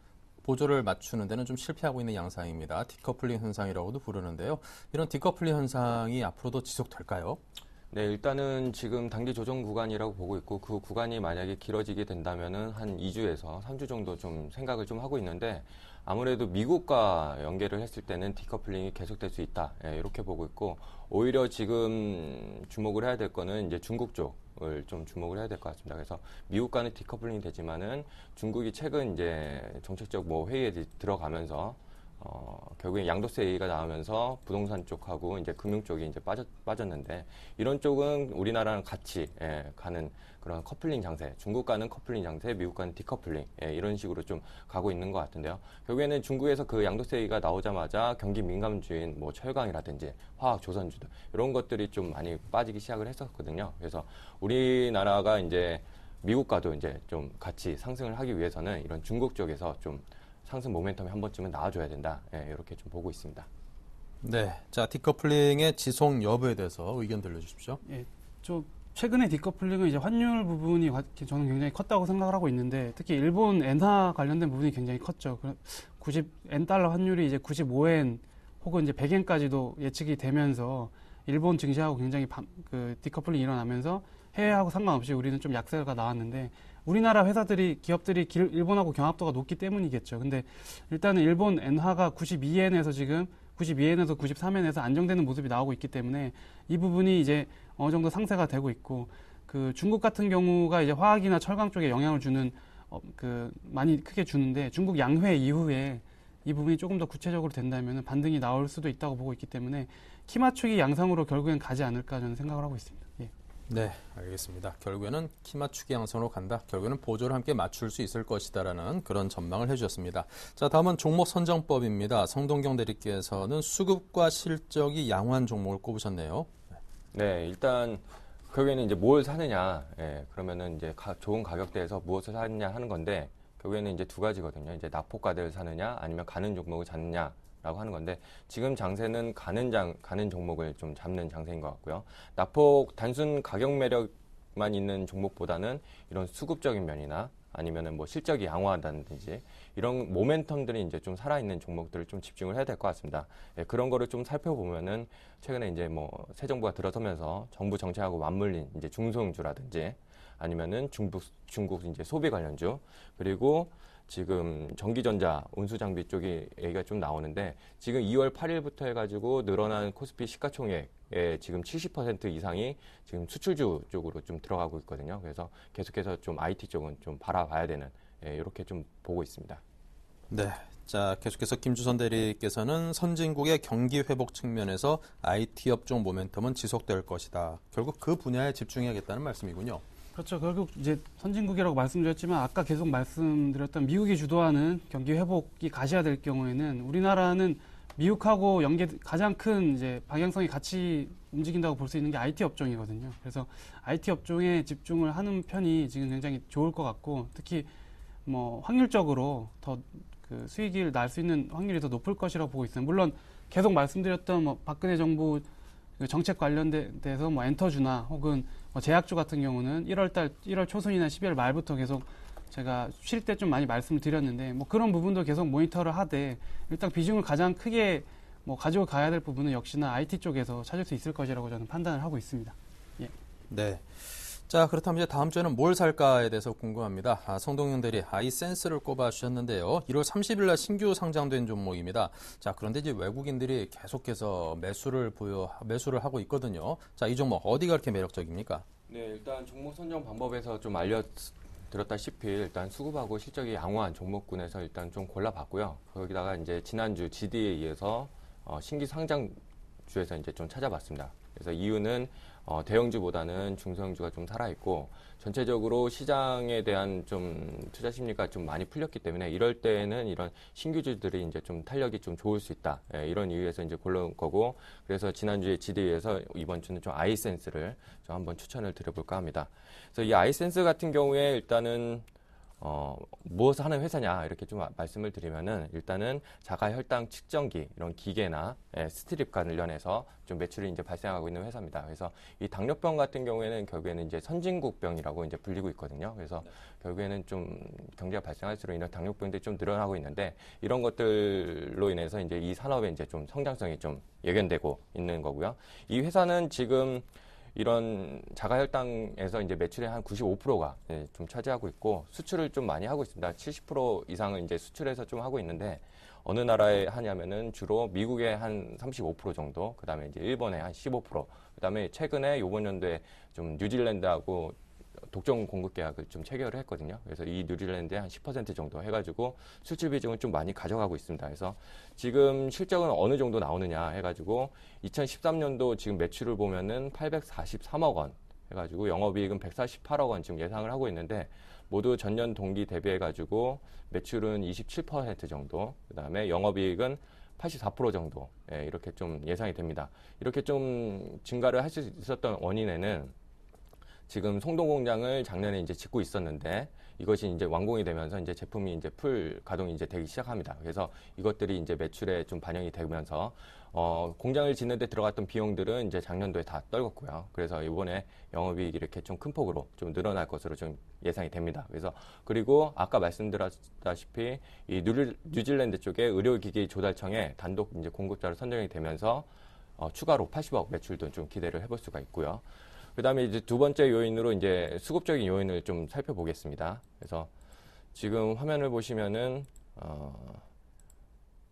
보조를 맞추는 데는 좀 실패하고 있는 양상입니다. 디커플링 현상이라고도 부르는데요. 이런 디커플링 현상이 앞으로도 지속될까요? 네, 일단은 지금 단기 조정 구간이라고 보고 있고 그 구간이 만약에 길어지게 된다면은 한 2주에서 3주 정도 좀 생각을 좀 하고 있는데 아무래도 미국과 연계를 했을 때는 디커플링이 계속될 수 있다. 예, 이렇게 보고 있고 오히려 지금 주목을 해야 될 거는 이제 중국 쪽을 좀 주목을 해야 될 것 같습니다. 그래서 미국과는 디커플링이 되지만은 중국이 최근 이제 정책적 뭐 회의에 들어가면서 결국에 양도세 얘기가 나오면서 부동산 쪽하고 이제 금융 쪽이 이제 빠졌는데 이런 쪽은 우리나라랑 같이 가는 그런 커플링 장세, 중국과는 커플링 장세, 미국과는 디커플링 이런 식으로 좀 가고 있는 것 같은데요. 결국에는 중국에서 그 양도세 얘기가 나오자마자 경기 민감주인 뭐 철강이라든지 화학, 조선주들 이런 것들이 좀 많이 빠지기 시작을 했었거든요. 그래서 우리나라가 이제 미국과도 이제 좀 같이 상승을 하기 위해서는 이런 중국 쪽에서 좀 상승 모멘텀이 한 번쯤은 나와줘야 된다. 이렇게 좀 보고 있습니다. 네, 자 디커플링의 지속 여부에 대해서 의견 들려주십시오. 예, 좀 최근에 디커플링은 이제 환율 부분이 저는 굉장히 컸다고 생각을 하고 있는데 특히 일본 엔화 관련된 부분이 굉장히 컸죠. 엔달러 환율이 이제 95엔 혹은 이제 100엔까지도 예측이 되면서 일본 증시하고 굉장히 그 디커플링이 일어나면서 해외하고 상관없이 우리는 좀 약세가 나왔는데 우리나라 회사들이 기업들이 일본하고 경합도가 높기 때문이겠죠. 근데 일단은 일본 엔화가 92엔에서 지금 92엔에서 93엔에서 안정되는 모습이 나오고 있기 때문에 이 부분이 이제 어느 정도 상쇄가 되고 있고 그 중국 같은 경우가 이제 화학이나 철강 쪽에 영향을 주는 많이 크게 주는데 중국 양회 이후에 이 부분이 조금 더 구체적으로 된다면 반등이 나올 수도 있다고 보고 있기 때문에 키 맞추기 양상으로 결국엔 가지 않을까 저는 생각을 하고 있습니다. 예. 네, 알겠습니다. 결국에는 키 맞추기 양상으로 간다. 결국에는 보조를 함께 맞출 수 있을 것이다라는 그런 전망을 해주셨습니다. 자, 다음은 종목 선정법입니다. 성동경 대리께서는 수급과 실적이 양호한 종목을 꼽으셨네요. 네, 일단 결국에는 이제 뭘 사느냐, 그러면은 이제 좋은 가격대에서 무엇을 사느냐 하는 건데 결국에는 이제 두 가지거든요. 이제 낙폭과대를 사느냐, 아니면 가는 종목을 잡느냐. 라고 하는 건데 지금 장세는 가는 종목을 좀 잡는 장세인 것 같고요. 낙폭 단순 가격 매력만 있는 종목보다는 이런 수급적인 면이나 아니면은 뭐 실적이 양호하다든지 이런 모멘텀들이 이제 좀 살아있는 종목들을 좀 집중을 해야 될 것 같습니다. 그런 거를 좀 살펴보면은 최근에 이제 뭐 새 정부가 들어서면서 정부 정책하고 맞물린 이제 중소형주라든지 아니면은 중국 이제 소비 관련주 그리고 지금 전기전자, 운수장비 쪽이 얘기가 좀 나오는데 지금 2월 8일부터 해가지고 늘어난 코스피 시가총액의 지금 70% 이상이 지금 수출주 쪽으로 좀 들어가고 있거든요. 그래서 계속해서 좀 IT 쪽은 좀 바라봐야 되는 이렇게 좀 보고 있습니다. 네. 자, 계속해서 김주선 대리께서는 선진국의 경기 회복 측면에서 IT 업종 모멘텀은 지속될 것이다. 결국 그 분야에 집중해야겠다는 말씀이군요. 그렇죠. 결국 이제 선진국이라고 말씀드렸지만 아까 계속 말씀드렸던 미국이 주도하는 경기 회복이 가시화될 경우에는 우리나라는 미국하고 가장 큰 이제 방향성이 같이 움직인다고 볼 수 있는 게 IT 업종이거든요. 그래서 IT 업종에 집중을 하는 편이 지금 굉장히 좋을 것 같고 특히 뭐 확률적으로 더 그 수익을 날 수 있는 확률이 더 높을 것이라고 보고 있어요. 물론 계속 말씀드렸던 뭐 박근혜 정부 정책 관련돼서 뭐 엔터주나 혹은 뭐 제약주 같은 경우는 1월 초순이나 12월 말부터 계속 제가 쉴 때 좀 많이 말씀을 드렸는데 뭐 그런 부분도 계속 모니터를 하되 일단 비중을 가장 크게 뭐 가지고 가야 될 부분은 역시나 IT 쪽에서 찾을 수 있을 것이라고 저는 판단을 하고 있습니다. 예. 네. 자, 그렇다면 이제 다음 주에는 뭘 살까에 대해서 궁금합니다. 성동영 대리 아이센스를 꼽아 주셨는데요. 1월 30일 날 신규 상장된 종목입니다. 자, 그런데 이제 외국인들이 계속해서 매수를 하고 있거든요. 자, 이 종목 어디가 그렇게 매력적입니까? 네, 일단 종목 선정 방법에서 좀 알려드렸다시피 일단 수급하고 실적이 양호한 종목군에서 일단 좀 골라봤고요. 거기다가 이제 지난주 GD에 의해서 신규 상장주에서 이제 좀 찾아봤습니다. 그래서 이유는 대형주보다는 중소형주가 좀 살아있고 전체적으로 시장에 대한 좀 투자 심리가 좀 많이 풀렸기 때문에 이럴 때에는 이런 신규주들이 이제 좀 탄력이 좀 좋을 수 있다. 이런 이유에서 이제 고른 거고 그래서 지난주에 GD에서 이번 주는 좀 아이센스를 좀 한번 추천을 드려볼까 합니다. 그래서 이 아이센스 같은 경우에 일단은 무엇을 하는 회사냐 이렇게 좀 말씀을 드리면은 일단은 자가혈당 측정기 이런 기계나 스트립 관련해서 좀 매출이 이제 발생하고 있는 회사입니다. 그래서 이 당뇨병 같은 경우에는 결국에는 이제 선진국병이라고 이제 불리고 있거든요. 그래서 결국에는 좀 경제가 발생할수록 이런 당뇨병들이 좀 늘어나고 있는데 이런 것들로 인해서 이제 이 산업의 이제 좀 성장성이 좀 예견되고 있는 거고요. 이 회사는 지금 이런 자가혈당에서 이제 매출의 한 95%가 좀 차지하고 있고 수출을 좀 많이 하고 있습니다. 70% 이상은 이제 수출해서 좀 하고 있는데 어느 나라에 하냐면은 주로 미국에 한 35% 정도, 그다음에 이제 일본에 한 15%, 그다음에 최근에 요번 연도에 좀 뉴질랜드하고 독점 공급 계약을 좀 체결을 했거든요. 그래서 이 뉴질랜드에 한 10% 정도 해가지고 수출 비중을 좀 많이 가져가고 있습니다. 그래서 지금 실적은 어느 정도 나오느냐 해가지고 2013년도 지금 매출을 보면은 843억 원 해가지고 영업이익은 148억 원 지금 예상을 하고 있는데 모두 전년 동기 대비해가지고 매출은 27% 정도, 그다음에 영업이익은 84% 정도 이렇게 좀 예상이 됩니다. 이렇게 좀 증가를 할 수 있었던 원인에는 지금 송도 공장을 작년에 이제 짓고 있었는데 이것이 이제 완공이 되면서 이제 제품이 이제 풀 가동이 이제 되기 시작합니다. 그래서 이것들이 이제 매출에 좀 반영이 되면서 공장을 짓는데 들어갔던 비용들은 이제 작년도에 다 떨궜고요. 그래서 이번에 영업이익이 이렇게 좀 큰 폭으로 좀 늘어날 것으로 좀 예상이 됩니다. 그래서 그리고 아까 말씀드렸다시피 이 뉴질랜드 쪽에 의료기기 조달청에 단독 이제 공급자로 선정이 되면서 추가로 80억 매출도 좀 기대를 해볼 수가 있고요. 그 다음에 이제 두 번째 요인으로 이제 수급적인 요인을 좀 살펴보겠습니다. 그래서 지금 화면을 보시면은,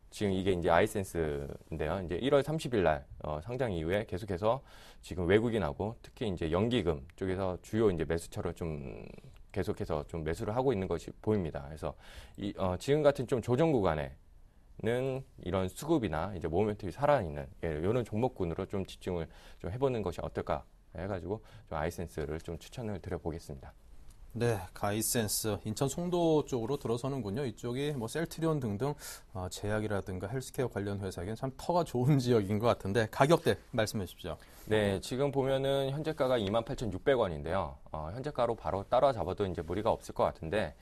지금 이게 이제 아이센스인데요. 이제 1월 30일 날, 상장 이후에 계속해서 지금 외국인하고 특히 이제 연기금 쪽에서 주요 이제 매수처를 좀 계속해서 좀 매수를 하고 있는 것이 보입니다. 그래서 지금 같은 좀 조정 구간에 는 이런 수급이나 이제 모멘텀이 살아있는 이런 종목군으로 좀 집중을 좀 해보는 것이 어떨까 해가지고 좀 아이센스를 좀 추천을 드려보겠습니다. 네, 가이센스 인천 송도 쪽으로 들어서는군요. 이쪽이 뭐 셀트리온 등등 제약이라든가 헬스케어 관련 회사에겐 참 터가 좋은 지역인 것 같은데 가격대 말씀해 주십시오. 네, 지금 보면은 현재가가 28,600원인데요. 현재가로 바로 따라잡아도 이제 무리가 없을 것 같은데.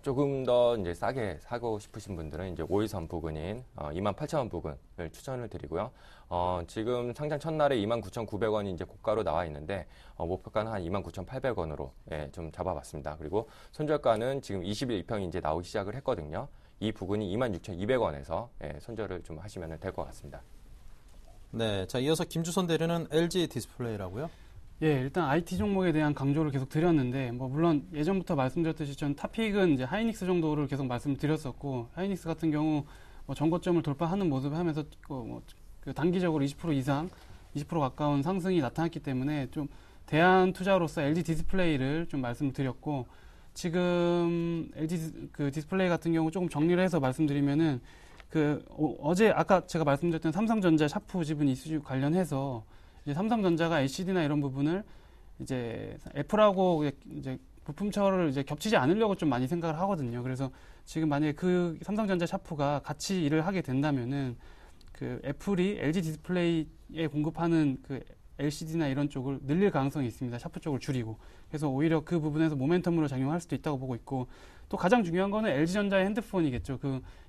조금 더 이제 싸게 사고 싶으신 분들은 이제 5일선 부근인 28,000원 부근을 추천을 드리고요. 지금 상장 첫날에 29,900원이 이제 고가로 나와 있는데 목표가는 한 29,800원으로 좀 잡아봤습니다. 그리고 손절가는 지금 21평이 이제 나오기 시작을 했거든요. 이 부근이 26,200원에서 손절을 좀 하시면 될 것 같습니다. 네, 자 이어서 김주선 대리는 LG 디스플레이라고요? 예, 일단 IT 종목에 대한 강조를 계속 드렸는데, 뭐, 물론 예전부터 말씀드렸듯이 전 탑픽은 이제 하이닉스 정도를 계속 말씀드렸었고, 하이닉스 같은 경우, 뭐, 전고점을 돌파하는 모습을 하면서, 그 단기적으로 20% 이상, 20% 가까운 상승이 나타났기 때문에 좀 대안 투자로서 LG 디스플레이를 좀 말씀드렸고, 지금 LG 그 디스플레이 같은 경우 조금 정리를 해서 말씀드리면은, 어제 아까 제가 말씀드렸던 삼성전자 샤프 지분 이슈 관련해서 이제 삼성전자가 LCD나 이런 부분을 이제 애플하고 이제 부품처를 이제 겹치지 않으려고 좀 많이 생각을 하거든요. 그래서 지금 만약에 그 삼성전자 샤프가 같이 일을 하게 된다면은 그 애플이 LG 디스플레이에 공급하는 그 LCD나 이런 쪽을 늘릴 가능성이 있습니다. 샤프 쪽을 줄이고. 그래서 오히려 그 부분에서 모멘텀으로 작용할 수도 있다고 보고 있고, 또 가장 중요한 거는 LG전자의 핸드폰이겠죠.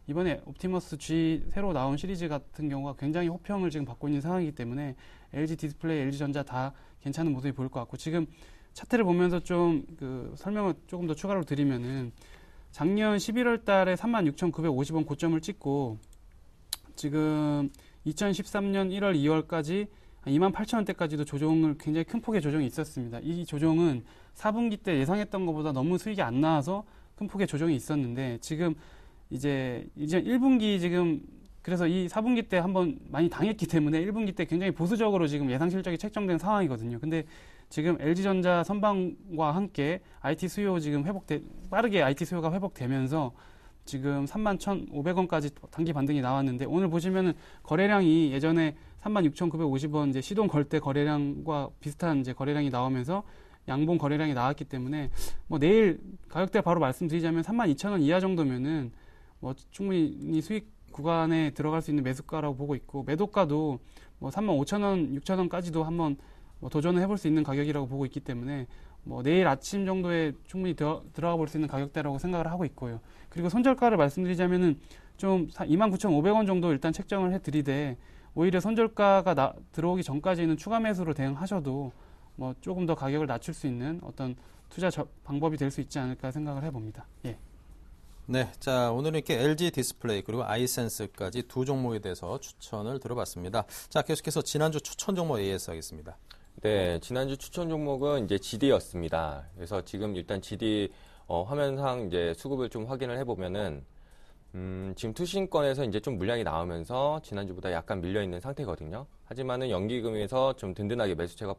이번에 옵티머스 G 새로 나온 시리즈 같은 경우가 굉장히 호평을 지금 받고 있는 상황이기 때문에 LG 디스플레이, LG전자 다 괜찮은 모습이 보일 것 같고, 지금 차트를 보면서 좀 설명을 조금 더 추가로 드리면은 작년 11월 달에 36,950원 고점을 찍고 지금 2013년 1월 2월까지 28,000원대까지도 조정을 굉장히 큰 폭의 조정이 있었습니다. 이 조정은 4분기 때 예상했던 것보다 너무 수익이 안 나와서 큰 폭의 조정이 있었는데 지금 이제 1분기 지금 그래서 이 4분기 때 한번 많이 당했기 때문에 1분기 때 굉장히 보수적으로 지금 예상 실적이 책정된 상황이거든요. 근데 지금 LG전자 선방과 함께 IT 수요 지금 빠르게 IT 수요가 회복되면서 지금 31,500원까지 단기 반등이 나왔는데 오늘 보시면은 거래량이 예전에 36,950원 이제 시동 걸 때 거래량과 비슷한 이제 거래량이 나오면서 양봉 거래량이 나왔기 때문에 뭐 내일 가격대 바로 말씀드리자면 32,000원 이하 정도면은 뭐 충분히 수익 구간에 들어갈 수 있는 매수가라고 보고 있고 매도가도 뭐 35,000원, 6,000원까지도 한번 뭐 도전을 해볼 수 있는 가격이라고 보고 있기 때문에 뭐 내일 아침 정도에 충분히 들어가 볼 수 있는 가격대라고 생각을 하고 있고요. 그리고 손절가를 말씀드리자면은 좀 29,500원 정도 일단 책정을 해드리되 오히려 손절가가 들어오기 전까지는 추가 매수로 대응하셔도 뭐 조금 더 가격을 낮출 수 있는 어떤 투자 방법이 될 수 있지 않을까 생각을 해봅니다. 예. 네, 자 오늘은 이렇게 LG 디스플레이 그리고 아이센스까지 두 종목에 대해서 추천을 들어봤습니다. 자 계속해서 지난주 추천 종목 AS 하겠습니다. 네, 지난주 추천 종목은 이제 GD였습니다. 그래서 지금 일단 GD 화면상 이제 수급을 좀 확인을 해보면은 지금 투신권에서 이제 좀 물량이 나오면서 지난주보다 약간 밀려 있는 상태거든요. 하지만은 연기금에서 좀 든든하게 매수세가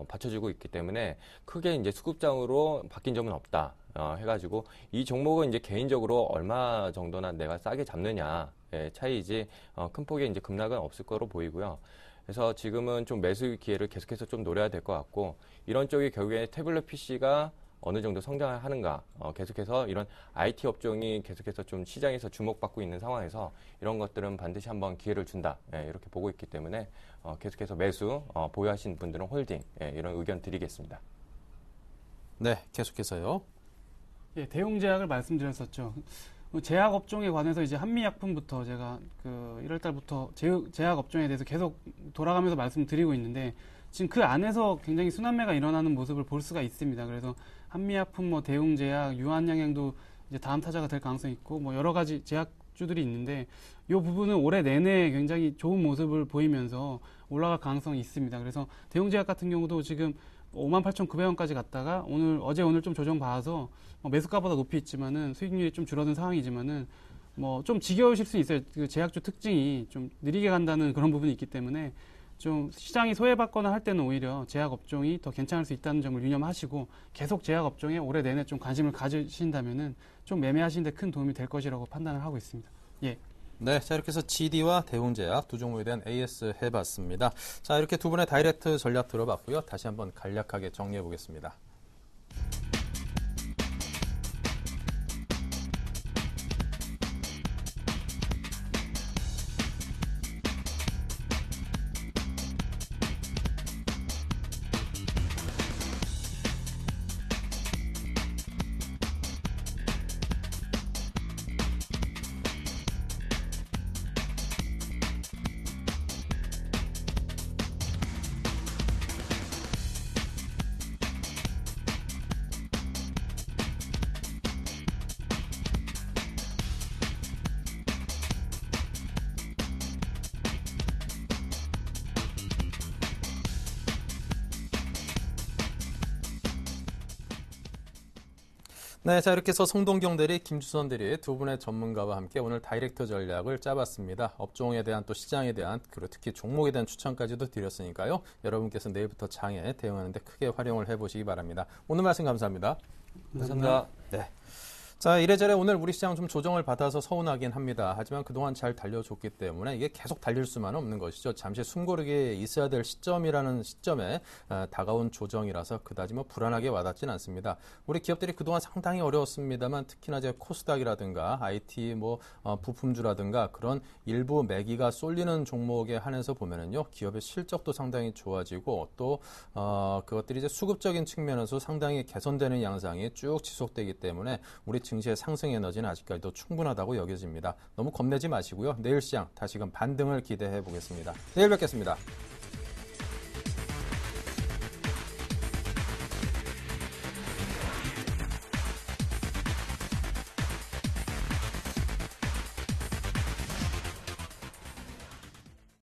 받쳐주고 있기 때문에 크게 이제 수급장으로 바뀐 점은 없다. 해가지고 이 종목은 이제 개인적으로 얼마 정도나 내가 싸게 잡느냐 차이지 큰 폭의 이제 급락은 없을 거로 보이고요. 그래서 지금은 좀 매수 기회를 계속해서 좀 노려야 될 것 같고 이런 쪽이 결국에 태블릿 PC가 어느 정도 성장을 하는가 계속해서 이런 IT 업종이 계속해서 좀 시장에서 주목받고 있는 상황에서 이런 것들은 반드시 한번 기회를 준다 이렇게 보고 있기 때문에 계속해서 매수 보유하신 분들은 홀딩 이런 의견 드리겠습니다. 네, 계속해서요. 예, 대용 제약을 말씀드렸었죠. 제약 업종에 관해서 이제 한미약품부터 제가 그 1월 달부터 제약 업종에 대해서 계속 돌아가면서 말씀드리고 있는데 지금 그 안에서 굉장히 순환매가 일어나는 모습을 볼 수가 있습니다. 그래서 한미약품, 뭐 대웅제약, 유한양행도 이제 다음 타자가 될 가능성이 있고 뭐 여러 가지 제약주들이 있는데 이 부분은 올해 내내 굉장히 좋은 모습을 보이면서 올라갈 가능성이 있습니다. 그래서 대웅제약 같은 경우도 지금 58,900원까지 갔다가 어제 오늘 좀 조정 봐서 매수가보다 높이 있지만은 수익률이 좀 줄어든 상황이지만은 뭐 좀 지겨우실 수 있어요. 그 제약주 특징이 좀 느리게 간다는 그런 부분이 있기 때문에 좀 시장이 소외받거나 할 때는 오히려 제약 업종이 더 괜찮을 수 있다는 점을 유념하시고 계속 제약 업종에 올해 내내 좀 관심을 가지신다면은 좀 매매하시는 데 큰 도움이 될 것이라고 판단을 하고 있습니다. 예. 네, 자 이렇게 해서 GD와 대웅제약 두 종목에 대한 AS 해봤습니다. 자 이렇게 두 분의 다이렉트 전략 들어봤고요. 다시 한번 간략하게 정리해 보겠습니다. 네, 자 이렇게 해서 송동경 대리, 김주선 대리 두 분의 전문가와 함께 오늘 다이렉트 전략을 짜봤습니다. 업종에 대한 또 시장에 대한 그리고 특히 종목에 대한 추천까지도 드렸으니까요. 여러분께서 내일부터 장에 대응하는 데 크게 활용을 해보시기 바랍니다. 오늘 말씀 감사합니다. 감사합니다. 네. 자, 이래저래 오늘 우리 시장 좀 조정을 받아서 서운하긴 합니다. 하지만 그동안 잘 달려줬기 때문에 이게 계속 달릴 수만은 없는 것이죠. 잠시 숨고르게 있어야 될 시점이라는 시점에 다가온 조정이라서 그다지 뭐 불안하게 와닿지는 않습니다. 우리 기업들이 그동안 상당히 어려웠습니다만 특히나 이제 코스닥이라든가 IT 부품주라든가 그런 일부 매기가 쏠리는 종목에 한해서 보면은요, 기업의 실적도 상당히 좋아지고 또 그것들이 이제 수급적인 측면에서 상당히 개선되는 양상이 쭉 지속되기 때문에 우리 증시의 상승 에너지는 아직까지도 충분하다고 여겨집니다. 너무 겁내지 마시고요. 내일 시장 다시금 반등을 기대해 보겠습니다. 내일 뵙겠습니다.